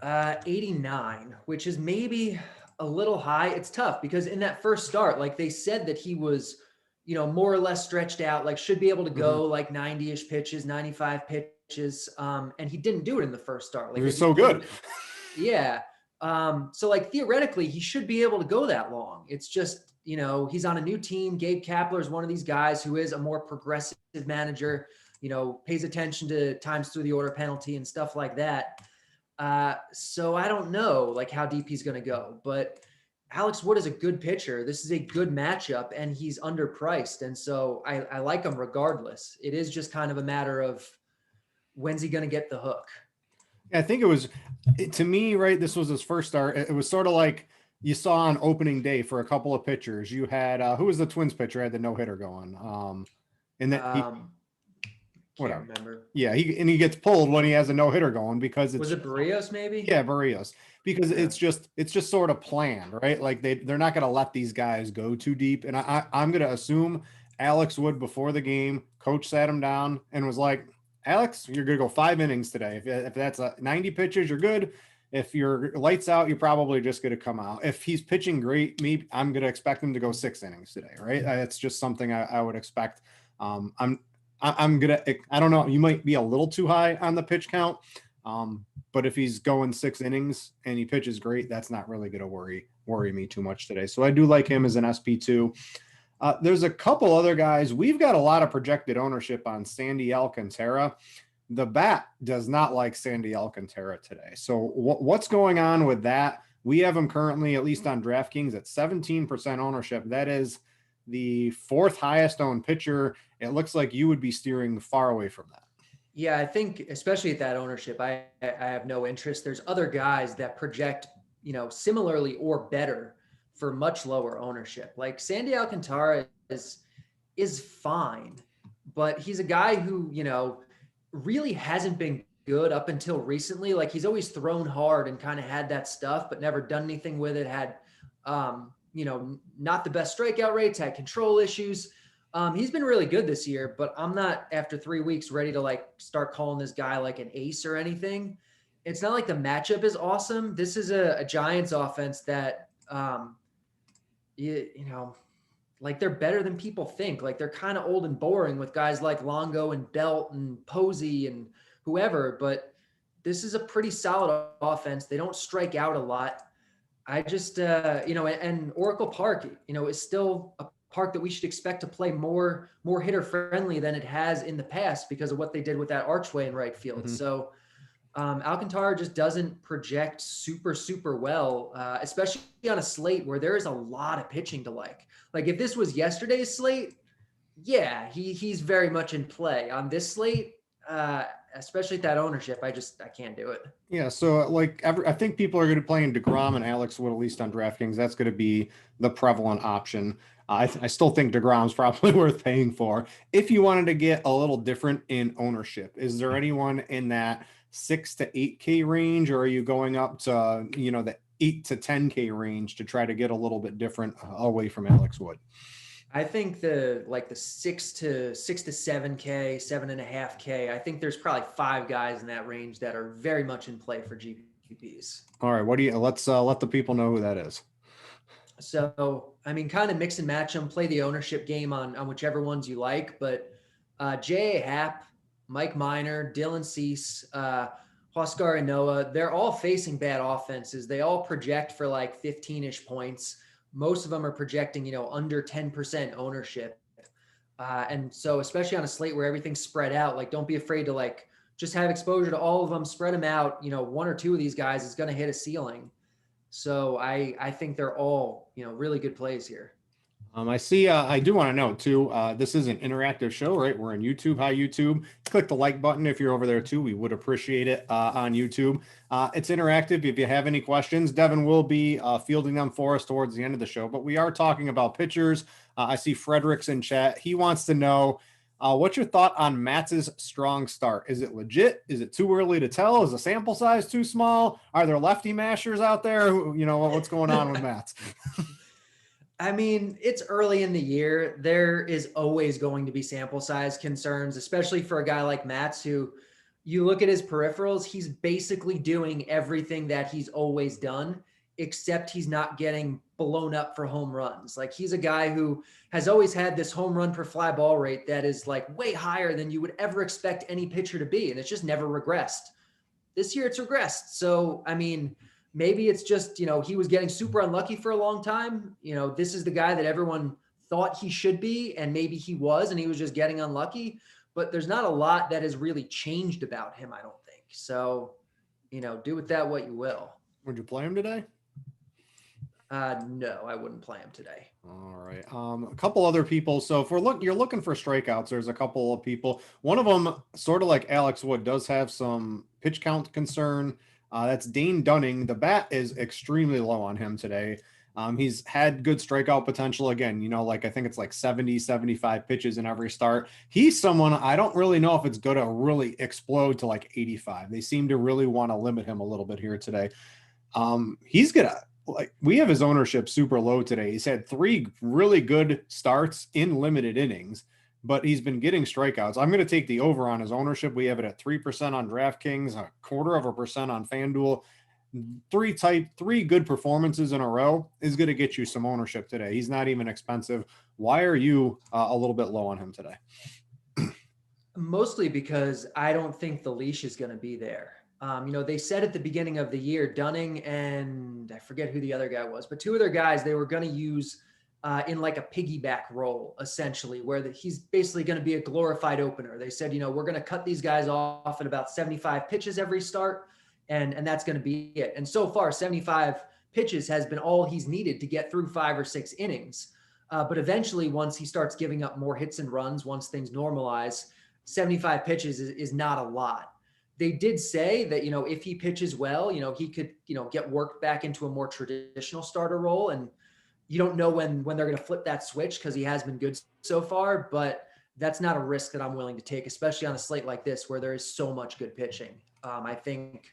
89, which is maybe a little high. It's tough because in that first start, they said that he was, more or less stretched out, should be able to go 90-ish pitches, 95 pitches. And he didn't do it in the first start. He was so good. Yeah. So theoretically he should be able to go that long. It's just, he's on a new team. Gabe Kapler is one of these guys who is a more progressive manager, pays attention to times through the order penalty and stuff like that. So I don't know how deep he's going to go, but Alex Wood is a good pitcher. This is a good matchup and he's underpriced. And so I like him regardless. It is just kind of a matter of when's he going to get the hook? I think to me, right, this was his first start. It was sort of like you saw on opening day for a couple of pitchers. You had, who was the Twins pitcher? Had the no-hitter going. And that whatever. Remember. Yeah, he gets pulled when he has a no-hitter going because it's. Was it Barrios maybe? Yeah, Barrios. Because it's just sort of planned, right? They're not going to let these guys go too deep. And I'm going to assume Alex Wood before the game, coach sat him down and was like, Alex, you're going to go 5 innings today. If that's 90 pitches, you're good. If you're lights out, you're probably just going to come out. If he's pitching great, I'm going to expect him to go 6 innings today, right? It's just something I would expect. I don't know. You might be a little too high on the pitch count. But if he's going 6 innings and he pitches great, that's not really going to worry me too much today. So I do like him as an SP2. There's a couple other guys. We've got a lot of projected ownership on Sandy Alcantara. The bat does not like Sandy Alcantara today. So what's going on with that? We have him currently, at least on DraftKings, at 17% ownership. That is the 4th highest owned pitcher. It looks like you would be steering far away from that. Yeah, I think especially at that ownership, I have no interest. There's other guys that project, similarly or better for much lower ownership. Sandy Alcantara is fine, but he's a guy who, really hasn't been good up until recently. He's always thrown hard and kind of had that stuff, but never done anything with it. Had, not the best strikeout rates, had control issues. He's been really good this year, but I'm not after 3 weeks ready to start calling this guy an ace or anything. It's not like the matchup is awesome. This is a Giants offense that, they're better than people think. They're kind of old and boring with guys like Longo and Belt and Posey and whoever, but this is a pretty solid offense. They don't strike out a lot. I just, and Oracle Park, is still a park that we should expect to play more hitter friendly than it has in the past because of what they did with that archway in right field. Mhm. So Alcantara just doesn't project super well, especially on a slate where there is a lot of pitching to like. Like if this was yesterday's slate, yeah, he's very much in play. On this slate, especially at that ownership, I can't do it. Yeah, so I think people are going to play in DeGrom and Alex Wood, at least on DraftKings. That's going to be the prevalent option. I still think DeGrom's probably worth paying for. If you wanted to get a little different in ownership, is there anyone in that 6 to 8K range, or are you going up to, the 8 to 10K range to try to get a little bit different away from Alex Wood? I think the 6 to 7K, 7.5K. I think there's probably 5 guys in that range that are very much in play for GPPs. All right, let's let the people know who that is. So, kind of mix and match them, play the ownership game on whichever ones you like. But J.A. Happ, Mike Minor, Dylan Cease, Huascar and Noah, they're all facing bad offenses. They all project for like 15-ish points. Most of them are projecting, under 10% ownership. And so especially on a slate where everything's spread out, like don't be afraid to just have exposure to all of them, spread them out. 1 or 2 of these guys is going to hit a ceiling. So I think they're all, really good plays here. I see. I do want to note too, this is an interactive show, right? We're on YouTube. Hi, YouTube. Click the like button if you're over there too. We would appreciate it on YouTube. It's interactive. If you have any questions, Devin will be fielding them for us towards the end of the show. But we are talking about pitchers. I see Fredericks in chat. He wants to know, what's your thought on Matt's strong start? Is it legit? Is it too early to tell? Is the sample size too small? Are there lefty mashers out there? What's going on with Matt? It's early in the year. There is always going to be sample size concerns, especially for a guy like Matz, who you look at his peripherals, he's basically doing everything that he's always done, except he's not getting blown up for home runs. Like he's a guy who has always had this home run per fly ball rate that is like way higher than you would ever expect any pitcher to be. And it's just never regressed. This year it's regressed. So, maybe it's just, he was getting super unlucky for a long time. This is the guy that everyone thought he should be, and maybe he was, and he was just getting unlucky. But there's not a lot that has really changed about him, I don't think. So, do with that what you will. Would you play him today? No, I wouldn't play him today. All right. A couple other people. So if you're looking for strikeouts, there's a couple of people. One of them, sort of like Alex Wood, does have some pitch count concern. That's Dane Dunning. The bat is extremely low on him today. He's had good strikeout potential again, I think it's like 70, 75 pitches in every start. He's someone I don't really know if it's going to really explode to like 85. They seem to really want to limit him a little bit here today. He's going to, we have his ownership super low today. He's had 3 really good starts in limited innings, but he's been getting strikeouts. I'm going to take the over on his ownership. We have it at 3% on DraftKings, 0.25% on FanDuel. 3 good performances in a row is going to get you some ownership today. He's not even expensive. Why are you a little bit low on him today? Mostly because I don't think the leash is going to be there. They said at the beginning of the year, Dunning and I forget who the other guy was, but 2 other guys they were going to use in like a piggyback role, essentially, where he's basically going to be a glorified opener. They said, we're going to cut these guys off at about 75 pitches every start, and that's going to be it. And so far, 75 pitches has been all he's needed to get through 5 or 6 innings. But eventually, once he starts giving up more hits and runs, once things normalize, 75 pitches is not a lot. They did say that, if he pitches well, he could, get worked back into a more traditional starter role. And you don't know when they're going to flip that switch because he has been good so far, but that's not a risk that I'm willing to take, especially on a slate like this where there is so much good pitching. I think,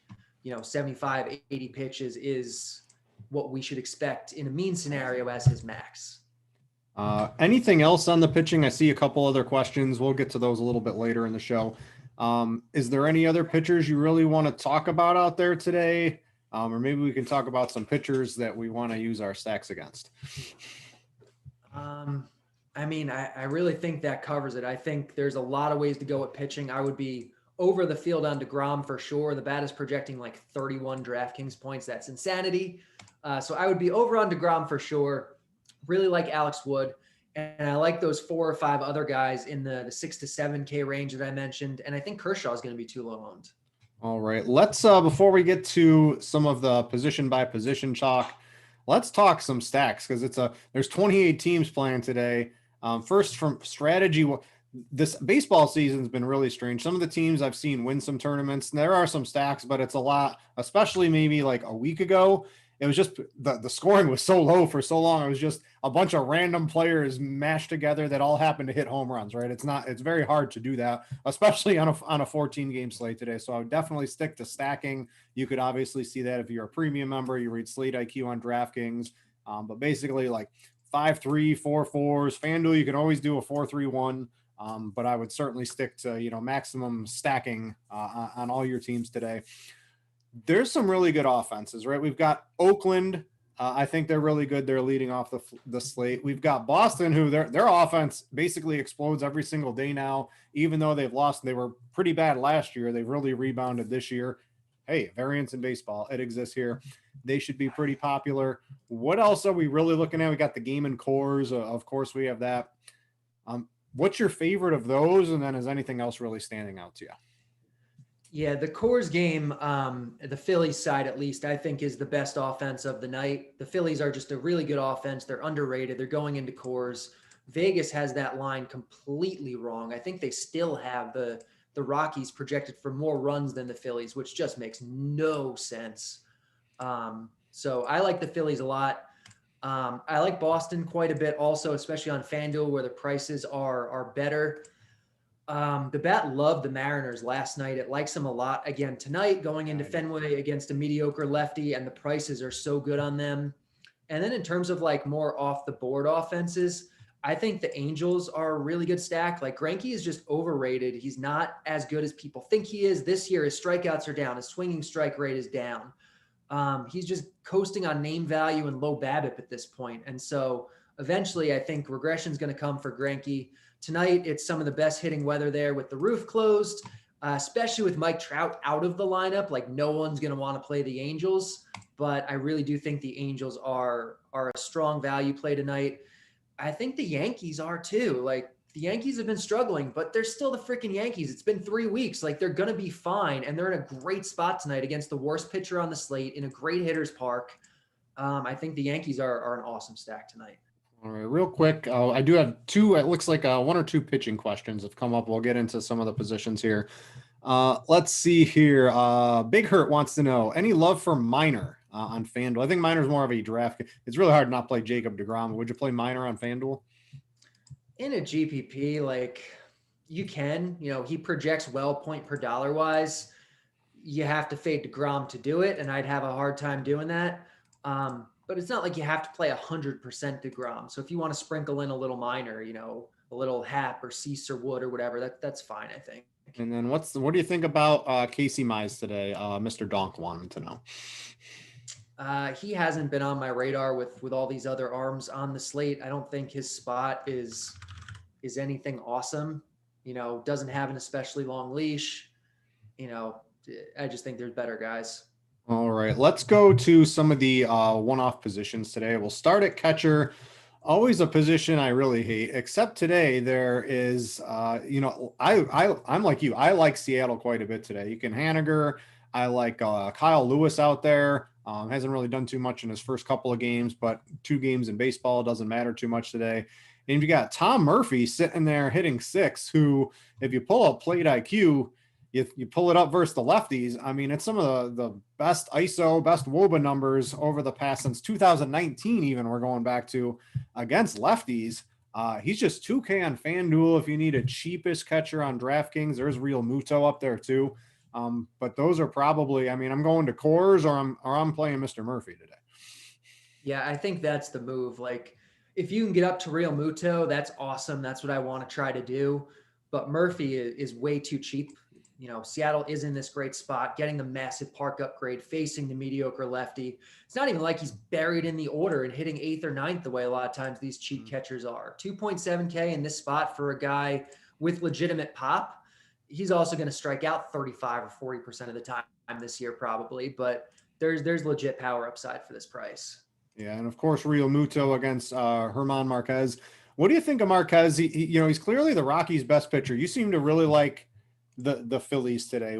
75, 80 pitches is what we should expect in a mean scenario as his max. Anything else on the pitching? I see a couple other questions. We'll get to those a little bit later in the show. Is there any other pitchers you really want to talk about out there today? Or maybe we can talk about some pitchers that we want to use our stacks against. I really think that covers it. I think there's a lot of ways to go with pitching. I would be over the field on DeGrom for sure. The bat is projecting like 31 DraftKings points. That's insanity. So I would be over on DeGrom for sure. Really like Alex Wood. And I like those 4 or 5 other guys in the 6 to 7K range that I mentioned. And I think Kershaw is going to be too low owned. All right. Let's, before we get to some of the position by position talk, let's talk some stacks because there's 28 teams playing today. First from strategy, this baseball season's been really strange. Some of the teams I've seen win some tournaments. And there are some stacks, but it's a lot, especially maybe like a week ago. It was just the scoring was so low for so long. It was just a bunch of random players mashed together that all happened to hit home runs, right? It's very hard to do that, especially on a 14 game slate today. So I would definitely stick to stacking. You could obviously see that if you're a premium member, you read Slate IQ on DraftKings. But basically like 5-3, 4-4s. FanDuel, you can always do a 4-3-1. But I would certainly stick to, maximum stacking on all your teams today. There's some really good offenses, right? We've got Oakland. I think they're really good. They're leading off the slate. We've got Boston, who their offense basically explodes every single day now, even though they've lost. They were pretty bad last year. They've really rebounded this year. Hey, variance in baseball. It exists here. They should be pretty popular. What else are we really looking at? We got the game and cores. Of course, we have that. What's your favorite of those? And then is anything else really standing out to you? Yeah, the Coors game, the Phillies side at least, I think is the best offense of the night. The Phillies are just a really good offense. They're underrated. They're going into Coors. Vegas has that line completely wrong. I think they still have the Rockies projected for more runs than the Phillies, which just makes no sense. So I like the Phillies a lot. I like Boston quite a bit also, especially on FanDuel where the prices are better. The bat loved the Mariners last night. It likes them a lot again tonight, going into Fenway against a mediocre lefty, and the prices are so good on them. And then in terms of like more off the board offenses, I think the Angels are a really good stack. Like Greinke is just overrated. He's not as good as people think he is. This year, his strikeouts are down. His swinging strike rate is down. He's just coasting on name value and low BABIP at this point. And so eventually I think regression is going to come for Greinke. Tonight, it's some of the best hitting weather there with the roof closed, especially with Mike Trout out of the lineup. Like no one's going to want to play the Angels, but I really do think the Angels are a strong value play tonight. I think the Yankees are too. Like the Yankees have been struggling, but they're still the freaking Yankees. It's been 3 weeks. Like they're going to be fine. And they're in a great spot tonight against the worst pitcher on the slate in a great hitter's park. I think the Yankees are an awesome stack tonight. All right, real quick. I do have two, it looks like 1 or 2 pitching questions have come up. We'll get into some of the positions here. Let's see here. Big Hurt wants to know, any love for Minor on FanDuel? I think Minor's more of a draft. It's really hard not to play Jacob deGrom. Would you play Minor on FanDuel? In a GPP, like you can, he projects well point per dollar wise. You have to fade deGrom to do it, and I'd have a hard time doing that. But it's not like you have to play 100% deGrom. So if you want to sprinkle in a little Minor, a little Hap or Cease or Wood or whatever, that's fine, I think. And then what do you think about Casey Mize today? Mr. Donk wanted to know. He hasn't been on my radar with all these other arms on the slate. I don't think his spot is anything awesome. Doesn't have an especially long leash. I just think there's better guys. All right, let's go to some of the one-off positions today. We'll start at catcher. Always a position I really hate, except today there is, I'm like you. I like Seattle quite a bit today. You can Haniger. I like Kyle Lewis out there. Hasn't really done too much in his first couple of games, but 2 games in baseball doesn't matter too much today. And you got Tom Murphy sitting there hitting 6, who, if you pull up plate IQ, you pull it up versus the lefties. I mean, it's some of the best ISO, best WOBA numbers over the past since 2019. Even we're going back to against lefties. He's just 2K on FanDuel. If you need a cheapest catcher on DraftKings, there's Real Muto up there too. But those are probably. I mean, I'm going to Coors or I'm playing Mr. Murphy today. Yeah, I think that's the move. Like, if you can get up to Real Muto, that's awesome. That's what I want to try to do. But Murphy is way too cheap. Seattle is in this great spot, getting the massive park upgrade, facing the mediocre lefty. It's not even like he's buried in the order and hitting 8th or 9th the way a lot of times these cheap catchers are. 2.7K in this spot for a guy with legitimate pop. He's also going to strike out 35 or 40% of the time this year probably, but there's legit power upside for this price. Yeah, and of course Real Muto against Herman Marquez. What do you think of Marquez? He's clearly the Rockies' best pitcher. You seem to really like the Phillies today.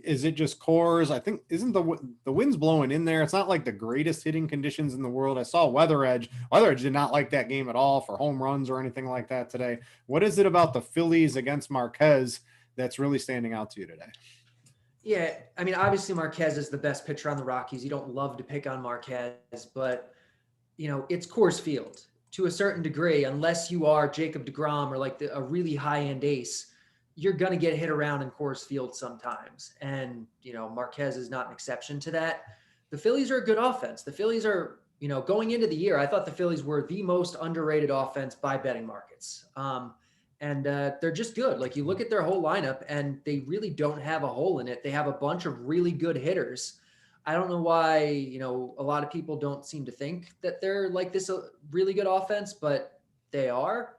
Is it just cores? I think isn't the wind's blowing in there. It's not like the greatest hitting conditions in the world. I saw Weather Edge did not like that game at all for home runs or anything like that today. What is it about the Phillies against Marquez that's really standing out to you today? Yeah, I mean, obviously Marquez is the best pitcher on the Rockies. You don't love to pick on Marquez, but it's Coors Field to a certain degree. Unless you are Jacob deGrom or like a really high-end ace, you're going to get hit around in Coors Field sometimes. And, Marquez is not an exception to that. The Phillies are a good offense. The Phillies are, going into the year, I thought the Phillies were the most underrated offense by betting markets. And they're just good. Like you look at their whole lineup and they really don't have a hole in it. They have a bunch of really good hitters. I don't know why, a lot of people don't seem to think that they're like this a really good offense, but they are.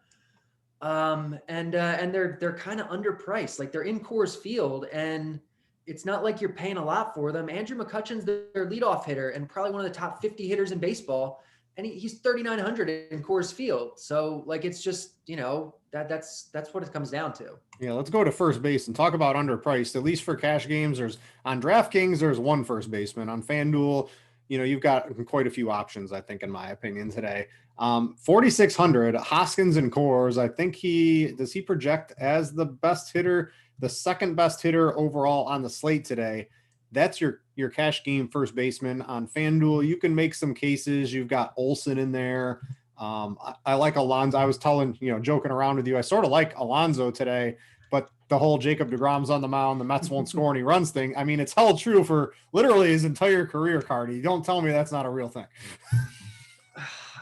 And they're kind of underpriced. Like they're in Coors Field and it's not like you're paying a lot for them. Andrew McCutchen's their leadoff hitter and probably one of the top 50 hitters in baseball. And he's 3,900 in Coors Field. So like, it's just, that's what it comes down to. Yeah. Let's go to first base and talk about underpriced, at least for cash games. On DraftKings, there's one first baseman. On FanDuel, you've got quite a few options, I think, in my opinion today. 4,600 Hoskins and Coors. I think does he project as the best hitter, the second best hitter overall on the slate today. That's your cash game first baseman. On FanDuel, you can make some cases. You've got Olsen in there. I like Alonso. I was joking around with you. I sort of like Alonso today, but the whole Jacob deGrom's on the mound, the Mets won't score and he runs thing. I mean, it's held true for literally his entire career, Cardi. Don't tell me that's not a real thing.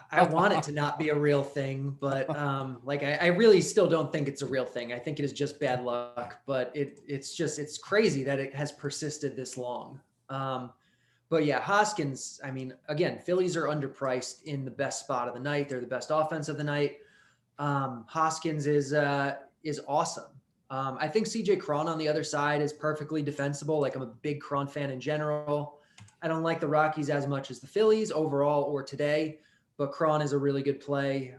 I want it to not be a real thing, but I really still don't think it's a real thing. I think it is just bad luck, but it's crazy that it has persisted this long. But yeah, Hoskins, I mean, again, Phillies are underpriced in the best spot of the night. They're the best offense of the night. Hoskins is awesome. I think CJ Cron on the other side is perfectly defensible. Like I'm a big Cron fan in general. I don't like the Rockies as much as the Phillies overall or today, but Cron is a really good play.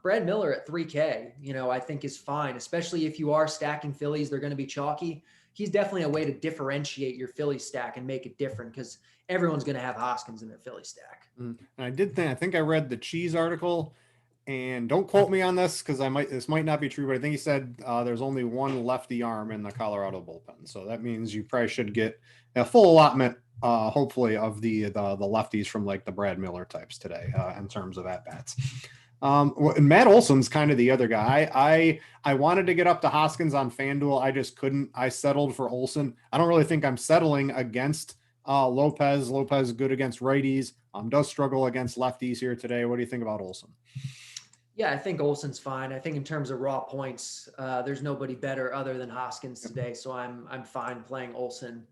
Brad Miller at 3K, I think is fine, especially if you are stacking Phillies, they're going to be chalky. He's definitely a way to differentiate your Philly stack and make it different because everyone's going to have Hoskins in their Philly stack. And I think I read the Cheese article, and don't quote me on this because this might not be true, but I think he said there's only one lefty arm in the Colorado bullpen. So that means you probably should get a full allotment, hopefully, of the lefties from like the Brad Miller types today in terms of at-bats. And Matt Olson's kind of the other guy. I wanted to get up to Hoskins on FanDuel. I just couldn't. I settled for Olson. I don't really think I'm settling against Lopez. Lopez good against righties. Does struggle against lefties here today. What do you think about Olson? Yeah, I think Olson's fine. I think in terms of raw points, there's nobody better other than Hoskins today. So I'm fine playing Olson.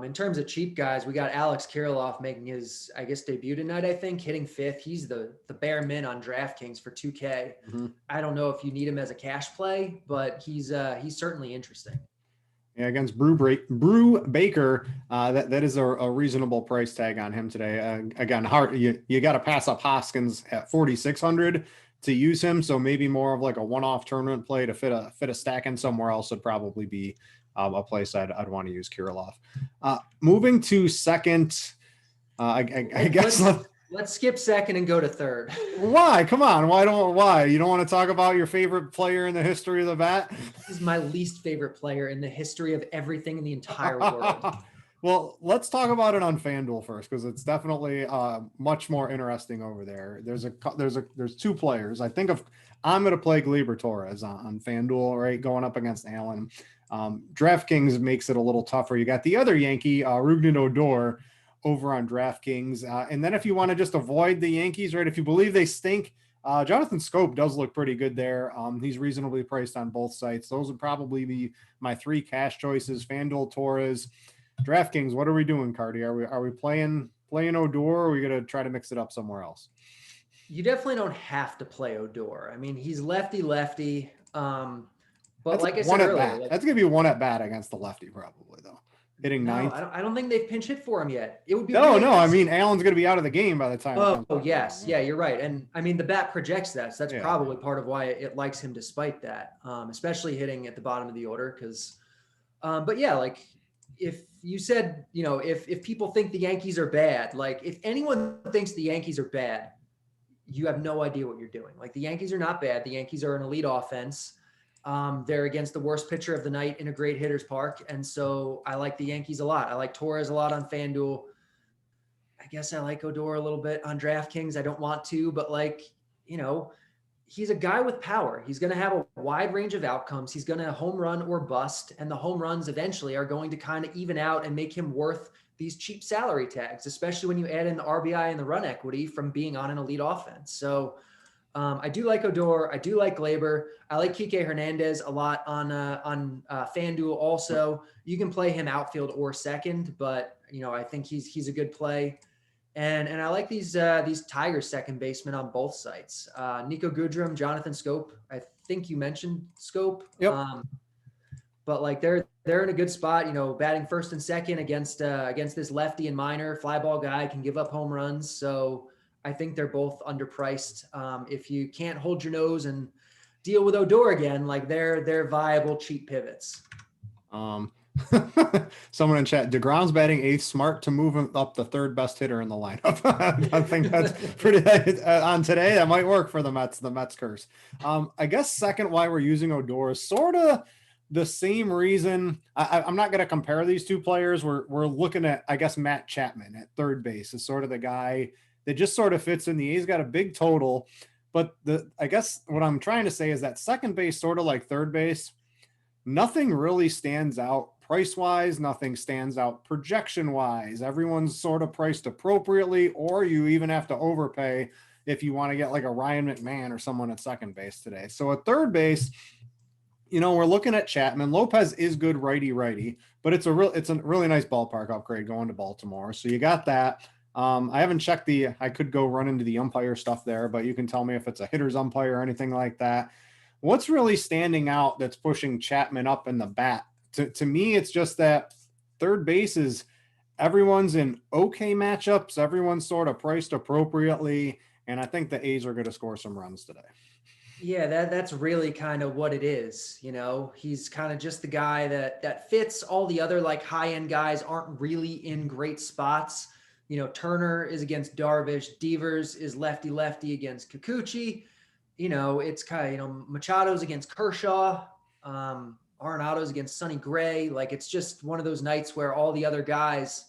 In terms of cheap guys, we got Alex Kirilloff making his, I guess, debut tonight, I think, hitting fifth. He's the bare min on DraftKings for 2K. Mm-hmm. I don't know if you need him as a cash play, but he's certainly interesting. Yeah, against Brew Baker, that is a reasonable price tag on him today. Again, you got to pass up Hoskins at 4,600 to use him. So maybe more of like a one-off tournament play to fit a stack in somewhere else would probably be a place I'd want to use Kirilloff. Moving to second, I guess let's skip second and go to third. Why? Come on. Why? You don't want to talk about your favorite player in the history of the bat? This is my least favorite player in the history of everything in the entire world. Well, let's talk about it on FanDuel first, because it's definitely much more interesting over there. There's two players. I'm going to play Gleyber Torres on FanDuel, right? Going up against Allen. DraftKings makes it a little tougher. You got the other Yankee, Rougned Odor, over on DraftKings. And then if you want to just avoid the Yankees, right? If you believe they stink, Jonathan Scope does look pretty good there. He's reasonably priced on both sites. Those would probably be my three cash choices: FanDuel, Torres, DraftKings. What are we doing, Cardi? Are we playing Odor, or are we going to try to mix it up somewhere else? You definitely don't have to play Odor. I mean, he's lefty. But like I said earlier, that's going to be one at bat against the lefty probably, though. hitting No, ninth. I don't think they've pinch hit for him yet. It would be No, really no. I nice. mean, Allen's going to be out of the game by the time. Oh, yes. Yeah, you're right. And I mean, the bat projects that. So that's Yeah. probably part of why it likes him despite that, especially hitting at the bottom of the order. Because, but yeah, like if you said, you know, if people think the Yankees are bad, like if anyone thinks the Yankees are bad, you have no idea what you're doing. Like the Yankees are not bad. The Yankees are an elite offense. They're against the worst pitcher of the night in a great hitter's park. And so I like the Yankees a lot. I like Torres a lot on FanDuel. I guess I like Odor a little bit on DraftKings. I don't want to, but like, you know, he's a guy with power. He's going to have a wide range of outcomes. He's going to home run or bust. And the home runs eventually are going to kind of even out and make him worth these cheap salary tags, especially when you add in the RBI and the run equity from being on an elite offense. So I do like Odor. I do like Glaber. I like Kike Hernandez a lot on FanDuel also. You can play him outfield or second, but you know, I think he's a good play. And I like these Tigers second basemen on both sites. Nico Goodrum, Jonathan Scope. I think you mentioned Scope. Yep. But like they're in a good spot, you know, batting first and second against this lefty and minor fly ball guy, can give up home runs. So I think they're both underpriced. If you can't hold your nose and deal with Odor again, like they're viable cheap pivots. Someone in chat, DeGrom's batting eighth, smart to move him up the third best hitter in the lineup. I think that's pretty on today. That might work for the Mets curse. I guess second why we're using Odor is sort of the same reason. I'm not going to compare these two players. We're looking at, I guess, Matt Chapman at third base is sort of the guy that just sort of fits in he's got a big total, but I guess what I'm trying to say is that second base, sort of like third base, nothing really stands out price-wise, nothing stands out projection-wise. Everyone's sort of priced appropriately, or you even have to overpay if you want to get like a Ryan McMahon or someone at second base today. So at third base, you know, we're looking at Chapman. Lopez is good righty-righty, but it's a really nice ballpark upgrade going to Baltimore. So you got that. I haven't checked I could go run into the umpire stuff there, but you can tell me if it's a hitter's umpire or anything like that. What's really standing out that's pushing Chapman up in the bat? To me, it's just that third base is everyone's in okay matchups. Everyone's sort of priced appropriately. And I think the A's are going to score some runs today. Yeah, that's really kind of what it is. You know, he's kind of just the guy that fits. All the other like high-end guys aren't really in great spots. You know, Turner is against Darvish. Devers is lefty against Kikuchi. You know, it's kind of, you know, Machado's against Kershaw. Arenado's against Sonny Gray. Like, it's just one of those nights where all the other guys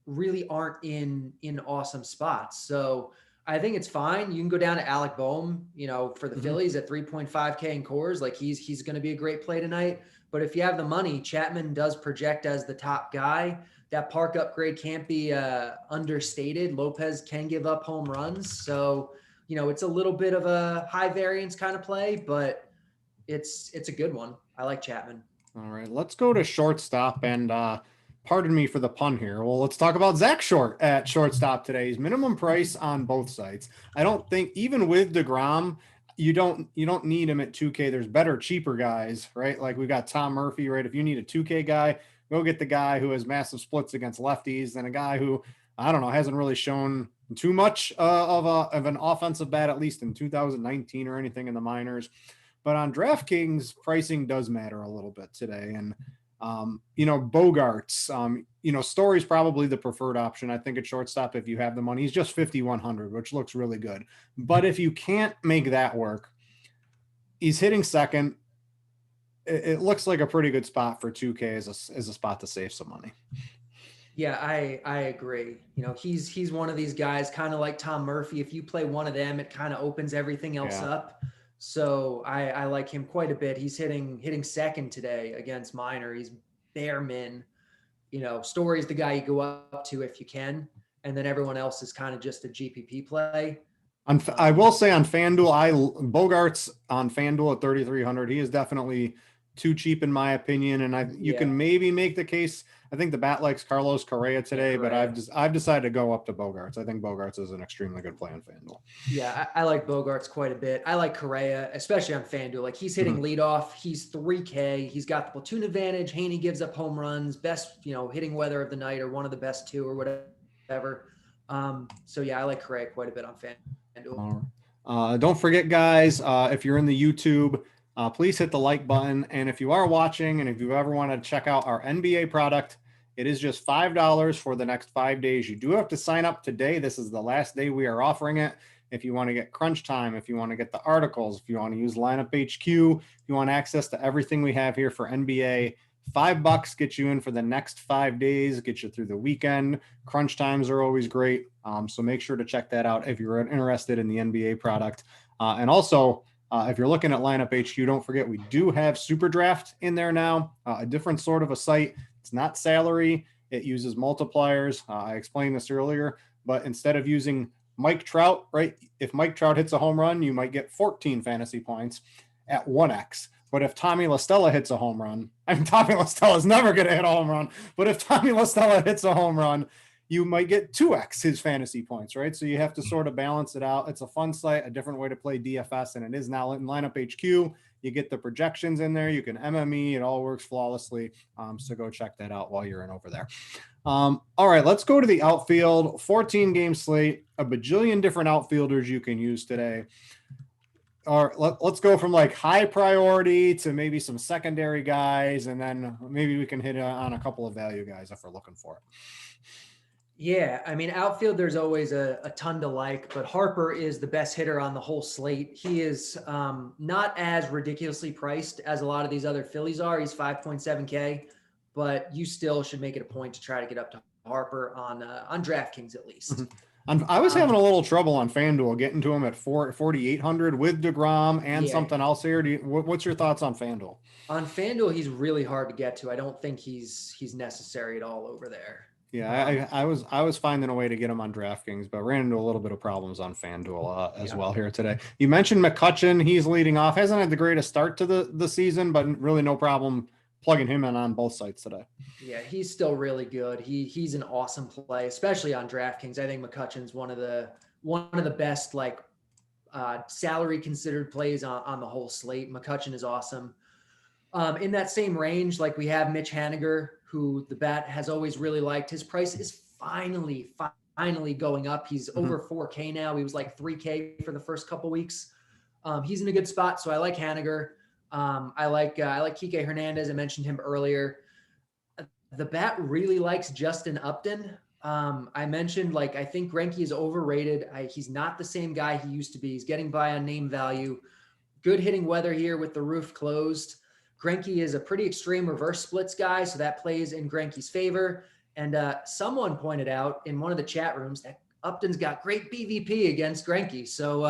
really aren't in awesome spots. So I think it's fine. You can go down to Alec Boehm, you know, for the Phillies at 3.5K in Coors. Like he's going to be a great play tonight. But if you have the money, Chapman does project as the top guy. That park upgrade can't be understated. Lopez can give up home runs. So, you know, it's a little bit of a high variance kind of play, but it's a good one. I like Chapman. All right, let's go to shortstop, and pardon me for the pun here. Well, let's talk about Zach Short at shortstop today. He's minimum price on both sides. I don't think even with DeGrom, you don't need him at 2K. There's better, cheaper guys, right? Like we got Tom Murphy, right? If you need a 2K guy, go get the guy who has massive splits against lefties, and a guy who, I don't know, hasn't really shown too much of an offensive bat, at least in 2019 or anything in the minors. But on DraftKings, pricing does matter a little bit today. And, you know, Bogarts, you know, Story's probably the preferred option. I think at shortstop, if you have the money, he's just 5,100, which looks really good. But if you can't make that work, he's hitting second. It looks like a pretty good spot for 2K as a spot to save some money. Yeah, I agree. You know, he's one of these guys, kind of like Tom Murphy. If you play one of them, it kind of opens everything else up. So I like him quite a bit. He's hitting second today against minor. He's bare min. You know, Story's the guy you go up to if you can, and then everyone else is kind of just a GPP play. I will say on FanDuel, Bogarts on FanDuel at 3,300. He is definitely too cheap in my opinion. And you can maybe make the case. I think the bat likes Carlos Correa today, but I've decided to go up to Bogarts. I think Bogarts is an extremely good play on FanDuel. Yeah, I like Bogarts quite a bit. I like Correa, especially on FanDuel. Like he's hitting leadoff. He's 3K. He's got the platoon advantage. Haney gives up home runs. Best, hitting weather of the night, or one of the best two, or whatever. So yeah, I like Correa quite a bit on FanDuel. Don't forget, guys, if you're in the YouTube, please hit the like button. And if you are watching, and if you ever want to check out our NBA product, it is just $5 for the next 5 days. You do have to sign up today. This is the last day we are offering it. If you want to get crunch time, if you want to get the articles, if you want to use Lineup HQ, if you want access to everything we have here for NBA, $5 gets you in for the next 5 days, get you through the weekend. Crunch times are always great. So make sure to check that out if you're interested in the NBA product. And also, if you're looking at Lineup HQ, don't forget we do have Super Draft in there now, a different sort of a site. It's not salary. It uses multipliers. I explained this earlier, but instead of using Mike Trout, right? If Mike Trout hits a home run, you might get 14 fantasy points at 1x. But if Tommy La Stella hits a home run, Tommy La Stella is never going to hit a home run, but if Tommy La Stella hits a home run, you might get 2x his fantasy points, right? So you have to sort of balance it out. It's a fun site, a different way to play DFS, and it is now in Lineup HQ. You get the projections in there. You can MME. It all works flawlessly. So go check that out while you're in over there. All right, let's go to the outfield. 14-game slate, a bajillion different outfielders you can use today. All right, let's go from like high priority to maybe some secondary guys, and then maybe we can hit on a couple of value guys if we're looking for it. Yeah, I mean, outfield, there's always a ton to like, but Harper is the best hitter on the whole slate. He is not as ridiculously priced as a lot of these other Phillies are. He's 5.7K, but you still should make it a point to try to get up to Harper on DraftKings at least. Mm-hmm. I was having a little trouble on FanDuel getting to him at 4,800 with DeGrom and something else here. What's your thoughts on FanDuel? On FanDuel, he's really hard to get to. I don't think he's necessary at all over there. Yeah, I was finding a way to get him on DraftKings, but ran into a little bit of problems on FanDuel as well here today. You mentioned McCutchen. He's leading off. Hasn't had the greatest start to the season, but really no problem plugging him in on both sites today. Yeah, he's still really good. He's an awesome play, especially on DraftKings. I think McCutchen's one of the best salary considered plays on the whole slate. McCutchen is awesome. In that same range, like we have Mitch Haniger, who the bat has always really liked. His price is finally going up. He's over 4K now. He was like 3K for the first couple weeks. He's in a good spot, so I like Haniger. I like Kike Hernandez. I mentioned him earlier. The bat really likes Justin Upton. I mentioned, I think Greinke is overrated. He's not the same guy he used to be. He's getting by on name value. Good hitting weather here with the roof closed. Greinke is a pretty extreme reverse splits guy, so that plays in Greinke's favor. And someone pointed out in one of the chat rooms that Upton's got great BVP against Greinke. So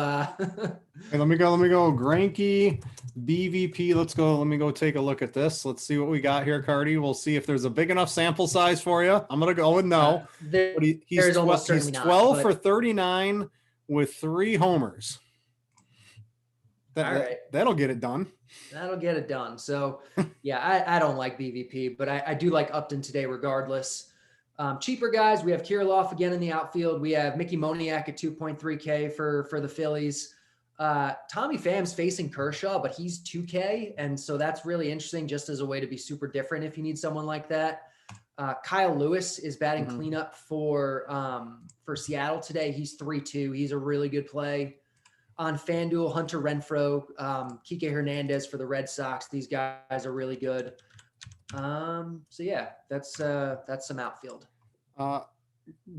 hey, let me go. Greinke, BVP. Let's go. Let me go take a look at this. Let's see what we got here, Cardi. We'll see if there's a big enough sample size for you. I'm gonna go with no. But he's 12 for 39 with 3 homers. That'll get it done. That'll get it done. So, yeah, I don't like BVP, but I do like Upton today regardless. Cheaper guys, we have Kirilloff again in the outfield. We have Mickey Moniak at 2.3K for the Phillies. Tommy Pham's facing Kershaw, but he's 2K, and so that's really interesting just as a way to be super different if you need someone like that. Kyle Lewis is batting cleanup for Seattle today. He's 3-2. He's a really good play. On FanDuel, Hunter Renfroe, Kike Hernandez for the Red Sox. These guys are really good. So yeah, that's some outfield.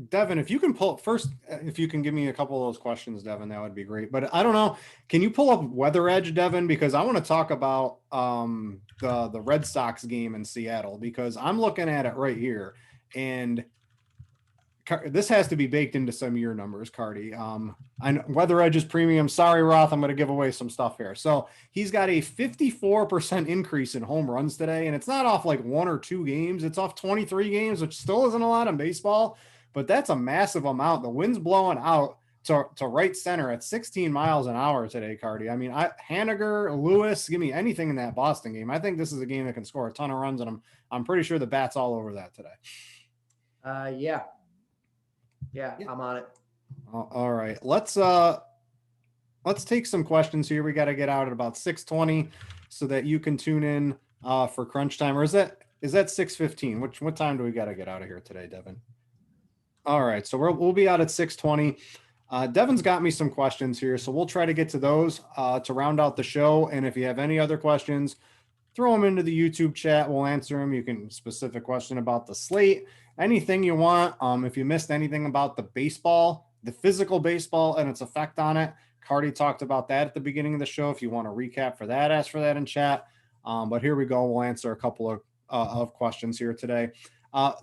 Devin, if you can if you can give me a couple of those questions, Devin, that would be great. But I don't know, can you pull up Weather Edge, Devin? Because I want to talk about the Red Sox game in Seattle, because I'm looking at it right here, and this has to be baked into some of your numbers, Cardi. I know Weather Edge is premium. Sorry, Roth, I'm going to give away some stuff here. So he's got a 54% increase in home runs today, and it's not off like 1 or 2 games. It's off 23 games, which still isn't a lot in baseball, but that's a massive amount. The wind's blowing out. to right center at 16 miles an hour today, Cardi. I mean, Haniger, Lewis, give me anything in that Boston game. I think this is a game that can score a ton of runs, and I'm pretty sure the bat's all over that today. Yeah, I'm on it. All right, let's take some questions here. We got to get out at about 6:20 so that you can tune in for crunch time. Or is that 6:15? What time do we got to get out of here today, Devin? All right, so we'll be out at 6:20. Devin's got me some questions here, so we'll try to get to those to round out the show. And if you have any other questions, throw them into the YouTube chat. We'll answer them. You can specific question about the slate, anything you want. If you missed anything about the baseball, the physical baseball and its effect on it, Cardi talked about that at the beginning of the show. If you want a recap for that, ask for that in chat. But here we go. We'll answer a couple of questions here today.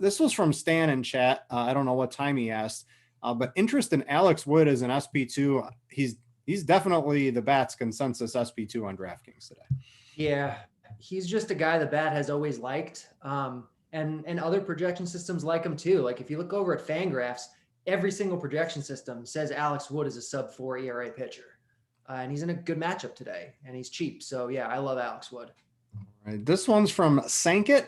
This was from Stan in chat. I don't know what time he asked, but interest in Alex Wood as an SP2. He's definitely the Bats consensus SP2 on DraftKings today. Yeah, he's just a guy the Bat has always liked. And other projection systems like him too. Like if you look over at Fangraphs, every single projection system says Alex Wood is a sub-4 ERA pitcher. And he's in a good matchup today, and he's cheap. So yeah, I love Alex Wood. All right, this one's from Sankit.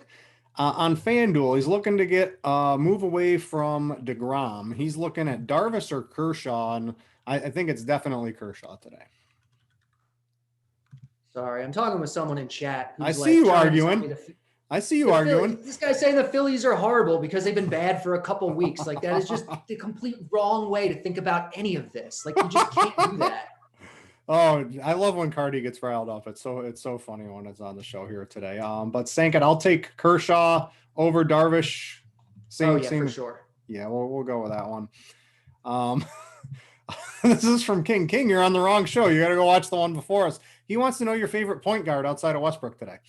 On FanDuel, he's looking to get move away from DeGrom. He's looking at Darvish or Kershaw, and I think it's definitely Kershaw today. Sorry, I'm talking with someone in chat. I see you arguing. This guy's saying the Phillies are horrible because they've been bad for a couple of weeks. Like that is just the complete wrong way to think about any of this. Like you just can't do that. Oh, I love when Cardi gets riled up. It's so funny when it's on the show here today. But Sankit, I'll take Kershaw over Darvish. Same, for sure. Yeah, we'll go with that one. This is from King. King, you're on the wrong show. You got to go watch the one before us. He wants to know your favorite point guard outside of Westbrook today.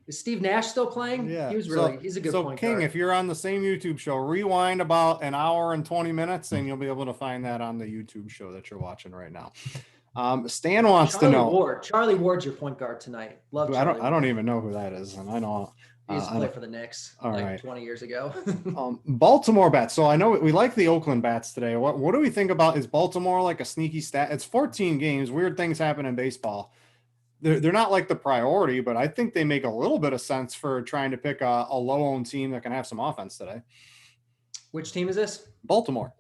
Is Steve Nash still playing? Yeah. He's a good point King, guard. if you're on the same YouTube show, rewind about an hour and 20 minutes and you'll be able to find that on the YouTube show that you're watching right now. Stan wants to know. Charlie Ward's your point guard tonight. Love Charlie. I don't even know who that is. And I know he used to play for the Knicks right. 20 years ago. Baltimore Bats. So I know we like the Oakland Bats today. What do we think about? Is Baltimore like a sneaky stat? It's 14 games. Weird things happen in baseball. They're not like the priority, but I think they make a little bit of sense for trying to pick a low-owned team that can have some offense today. Which team is this? Baltimore.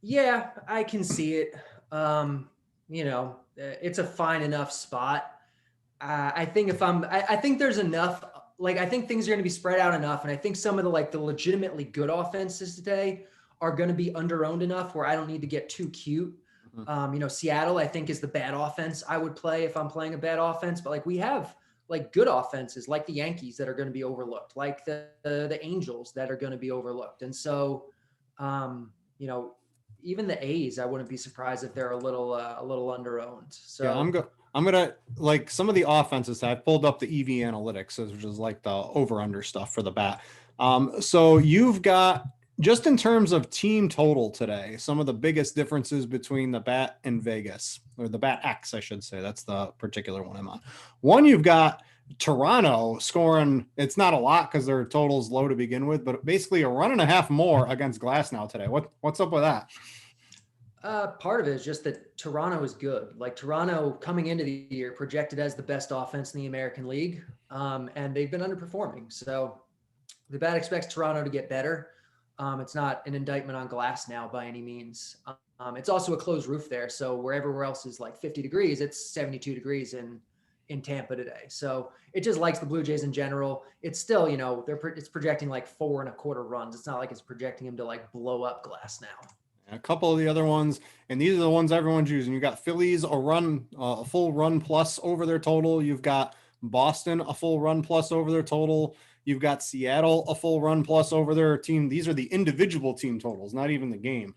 Yeah, I can see it. It's a fine enough spot. I think I think there's enough. Like I think things are going to be spread out enough, and I think some of the legitimately good offenses today are going to be underowned enough where I don't need to get too cute. Seattle, I think, is the bad offense I would play if I'm playing a bad offense. But we have good offenses like the Yankees that are going to be overlooked, like the Angels that are going to be overlooked. And so, even the A's, I wouldn't be surprised if they're a little underowned. So yeah, I'm gonna like some of the offenses. I pulled up the EV analytics, which is like the over/under stuff for the Bat. So you've got, just in terms of team total today, some of the biggest differences between the Bat and Vegas, or the Bat X, I should say. That's the particular one I'm on. One, you've got Toronto scoring. It's not a lot because their total's low to begin with, but basically a run and a half more against Glasnow today. What's up with that? Part of it is just that Toronto is good. Like Toronto coming into the year projected as the best offense in the American League, and they've been underperforming. So the Bat expects Toronto to get better. It's not an indictment on Glasnow by any means. It's also a closed roof there. So where everywhere else is 50 degrees, it's 72 degrees in Tampa today. So it just likes the Blue Jays in general. It's still, it's projecting 4.25 runs. It's not like it's projecting him to blow up Glasnow. A couple of the other ones, and these are the ones everyone's using. You got Phillies a full run plus over their total. You've got Boston a full run plus over their total. You've got Seattle a full run plus over their team. These are the individual team totals, not even the game.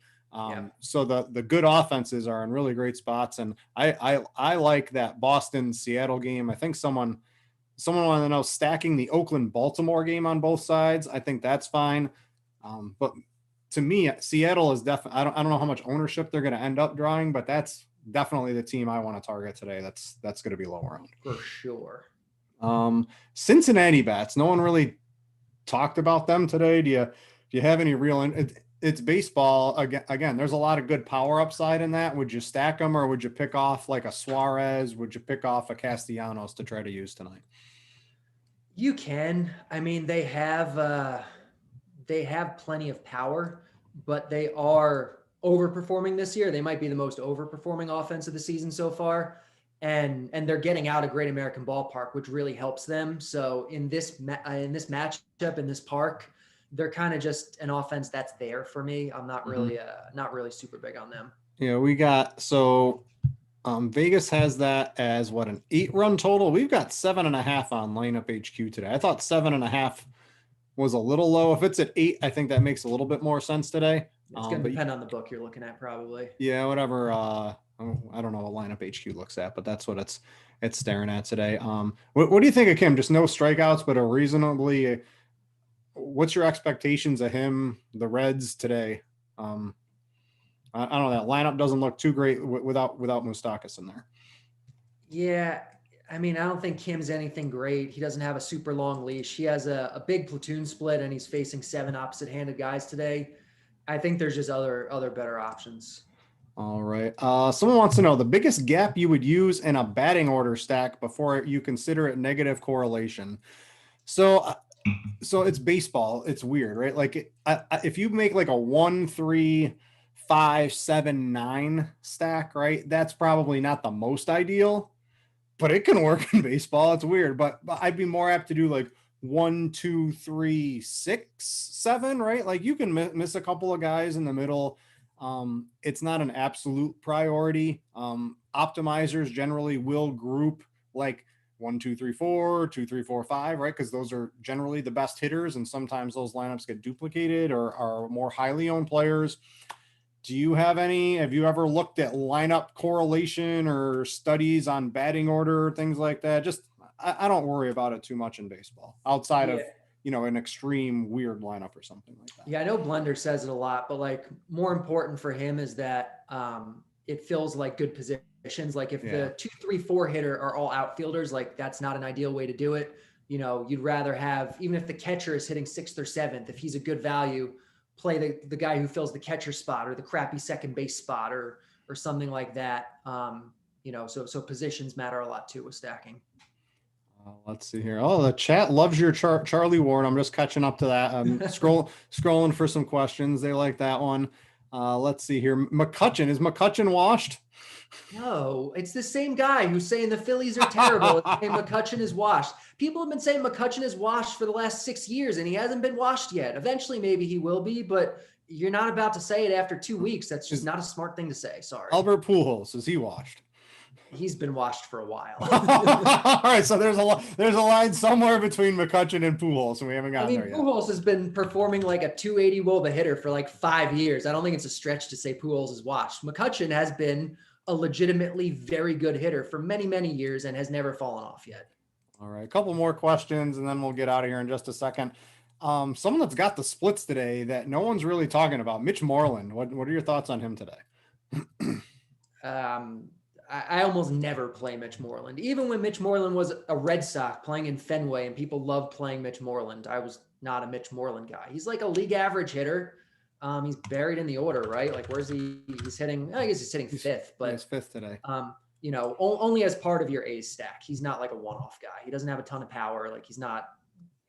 So the good offenses are in really great spots, and I like that Boston Seattle game. I think someone wanted to know stacking the Oakland Baltimore game on both sides. I think that's fine, but to me, Seattle is definitely. I don't know how much ownership they're going to end up drawing, but that's definitely the team I want to target today. That's going to be lower owned for sure. Cincinnati Bats. No one really talked about them today? Do you have any real? It's baseball again. There's a lot of good power upside in that. Would you stack them, or would you pick off like a Suarez? Would you pick off a Castellanos to try to use tonight? You can. I mean, they have plenty of power, but they are overperforming this year. They might be the most overperforming offense of the season so far. And they're getting out a Great American Ballpark, which really helps them. So in this matchup in this park, they're kind of just an offense that's there for me. I'm not really super big on them. Yeah, we got Vegas has that as what, an 8-run total. We've got 7.5 on Lineup HQ today. I thought 7.5 was a little low. If it's at 8, I think that makes a little bit more sense today. It's going to depend on the book you're looking at, probably. Yeah, whatever. I don't know what Lineup HQ looks at, but that's what it's staring at today. What do you think of Kim? Just no strikeouts, but a reasonably. What's your expectations of him, the Reds today? I don't know. That lineup doesn't look too great without Moustakas in there. Yeah, I mean, I don't think Kim's anything great. He doesn't have a super long leash. He has a big platoon split, and he's facing 7 opposite-handed guys today. I think there's just other better options. All right. Someone wants to know the biggest gap you would use in a batting order stack before you consider it negative correlation. So it's baseball. It's weird, right? Like if you make like a 1, 3, 5, 7, 9 stack, right? That's probably not the most ideal, but it can work in baseball. It's weird, but I'd be more apt to do like 1, 2, 3, 6, 7, right? Like you can miss a couple of guys in the middle. It's not an absolute priority. Optimizers generally will group like 1, 2, 3, 4, 2, 3, 4, 5, right? Because those are generally the best hitters, and sometimes those lineups get duplicated or are more highly owned players. Do you have any? Have you ever looked at lineup correlation or studies on batting order, things like that? Just I don't worry about it too much in baseball outside of an extreme weird lineup or something like that. Yeah, I know Blender says it a lot, but like more important for him is that it feels like good positions. Like if the 2, 3, 4 hitter are all outfielders, like that's not an ideal way to do it. You'd rather have, even if the catcher is hitting 6th or 7th, if he's a good value, play the guy who fills the catcher spot or the crappy second base spot or something like that. So positions matter a lot too with stacking. Let's see here. Oh, the chat loves your Charlie Ward. I'm just catching up to that. I'm scrolling for some questions. They like that one. Let's see here. McCutchen. Is McCutchen washed? No, it's the same guy who's saying the Phillies are terrible and McCutchen is washed. People have been saying McCutchen is washed for the last 6 years and he hasn't been washed yet. Eventually, maybe he will be, but you're not about to say it after 2 weeks. That's just not a smart thing to say. Sorry. Albert Pujols, is he washed? He's been washed for a while. All right, so there's a line somewhere between McCutchen and Pujols, and we haven't gotten there yet. Pujols has been performing like a 280 WOBA hitter for like 5 years. I don't think it's a stretch to say Pujols is washed. McCutchen has been a legitimately very good hitter for many, many years and has never fallen off yet. All right, a couple more questions, and then we'll get out of here in just a second. Someone that's got the splits today that no one's really talking about, Mitch Moreland. What are your thoughts on him today? I almost never play Mitch Moreland. Even when Mitch Moreland was a Red Sox playing in Fenway and people loved playing Mitch Moreland, I was not a Mitch Moreland guy. He's like a league average hitter. He's buried in the order, right? Like where's he? He's hitting, I guess he's hitting 5th, but he's 5th today. Only as part of your A's stack. He's not like a one-off guy. He doesn't have a ton of power. Like he's not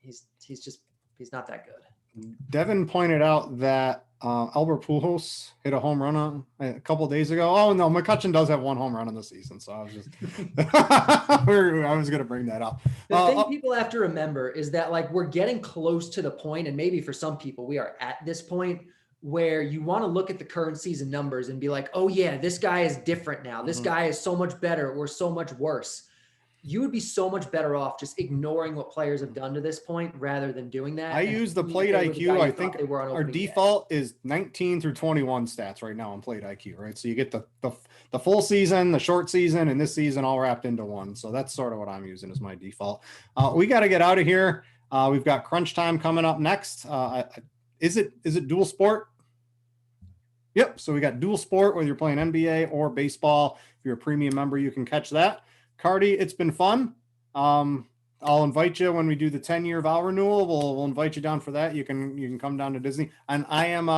that good. Devin pointed out that Albert Pujols hit a home run a couple of days ago. Oh no, McCutchen does have 1 home run in the season, so I was just I was going to bring that up. The thing people have to remember is that like we're getting close to the point, and maybe for some people we are at this point where you want to look at the current season numbers and be like, oh yeah, this guy is different now. This guy is so much better or so much worse. You would be so much better off just ignoring what players have done to this point rather than doing that. I use the plate IQ. I think our default is 19 through 21 stats right now on plate IQ, right? So you get the full season, the short season, and this season all wrapped into one. So that's sort of what I'm using as my default. We got to get out of here. We've got crunch time coming up next. Is it dual sport? Yep. So we got dual sport, whether you're playing NBA or baseball. If you're a premium member, you can catch that. Cardi, it's been fun. I'll invite you when we do the 10-year vow renewal. We'll invite you down for that. You can come down to Disney. And I am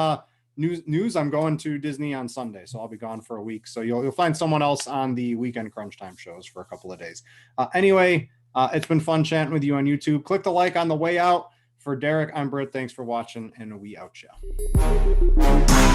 news. I'm going to Disney on Sunday, so I'll be gone for a week. So you'll find someone else on the weekend crunch time shows for a couple of days. Anyway, it's been fun chatting with you on YouTube. Click the like on the way out. For Derek, I'm Britt. Thanks for watching, and we out, y'all.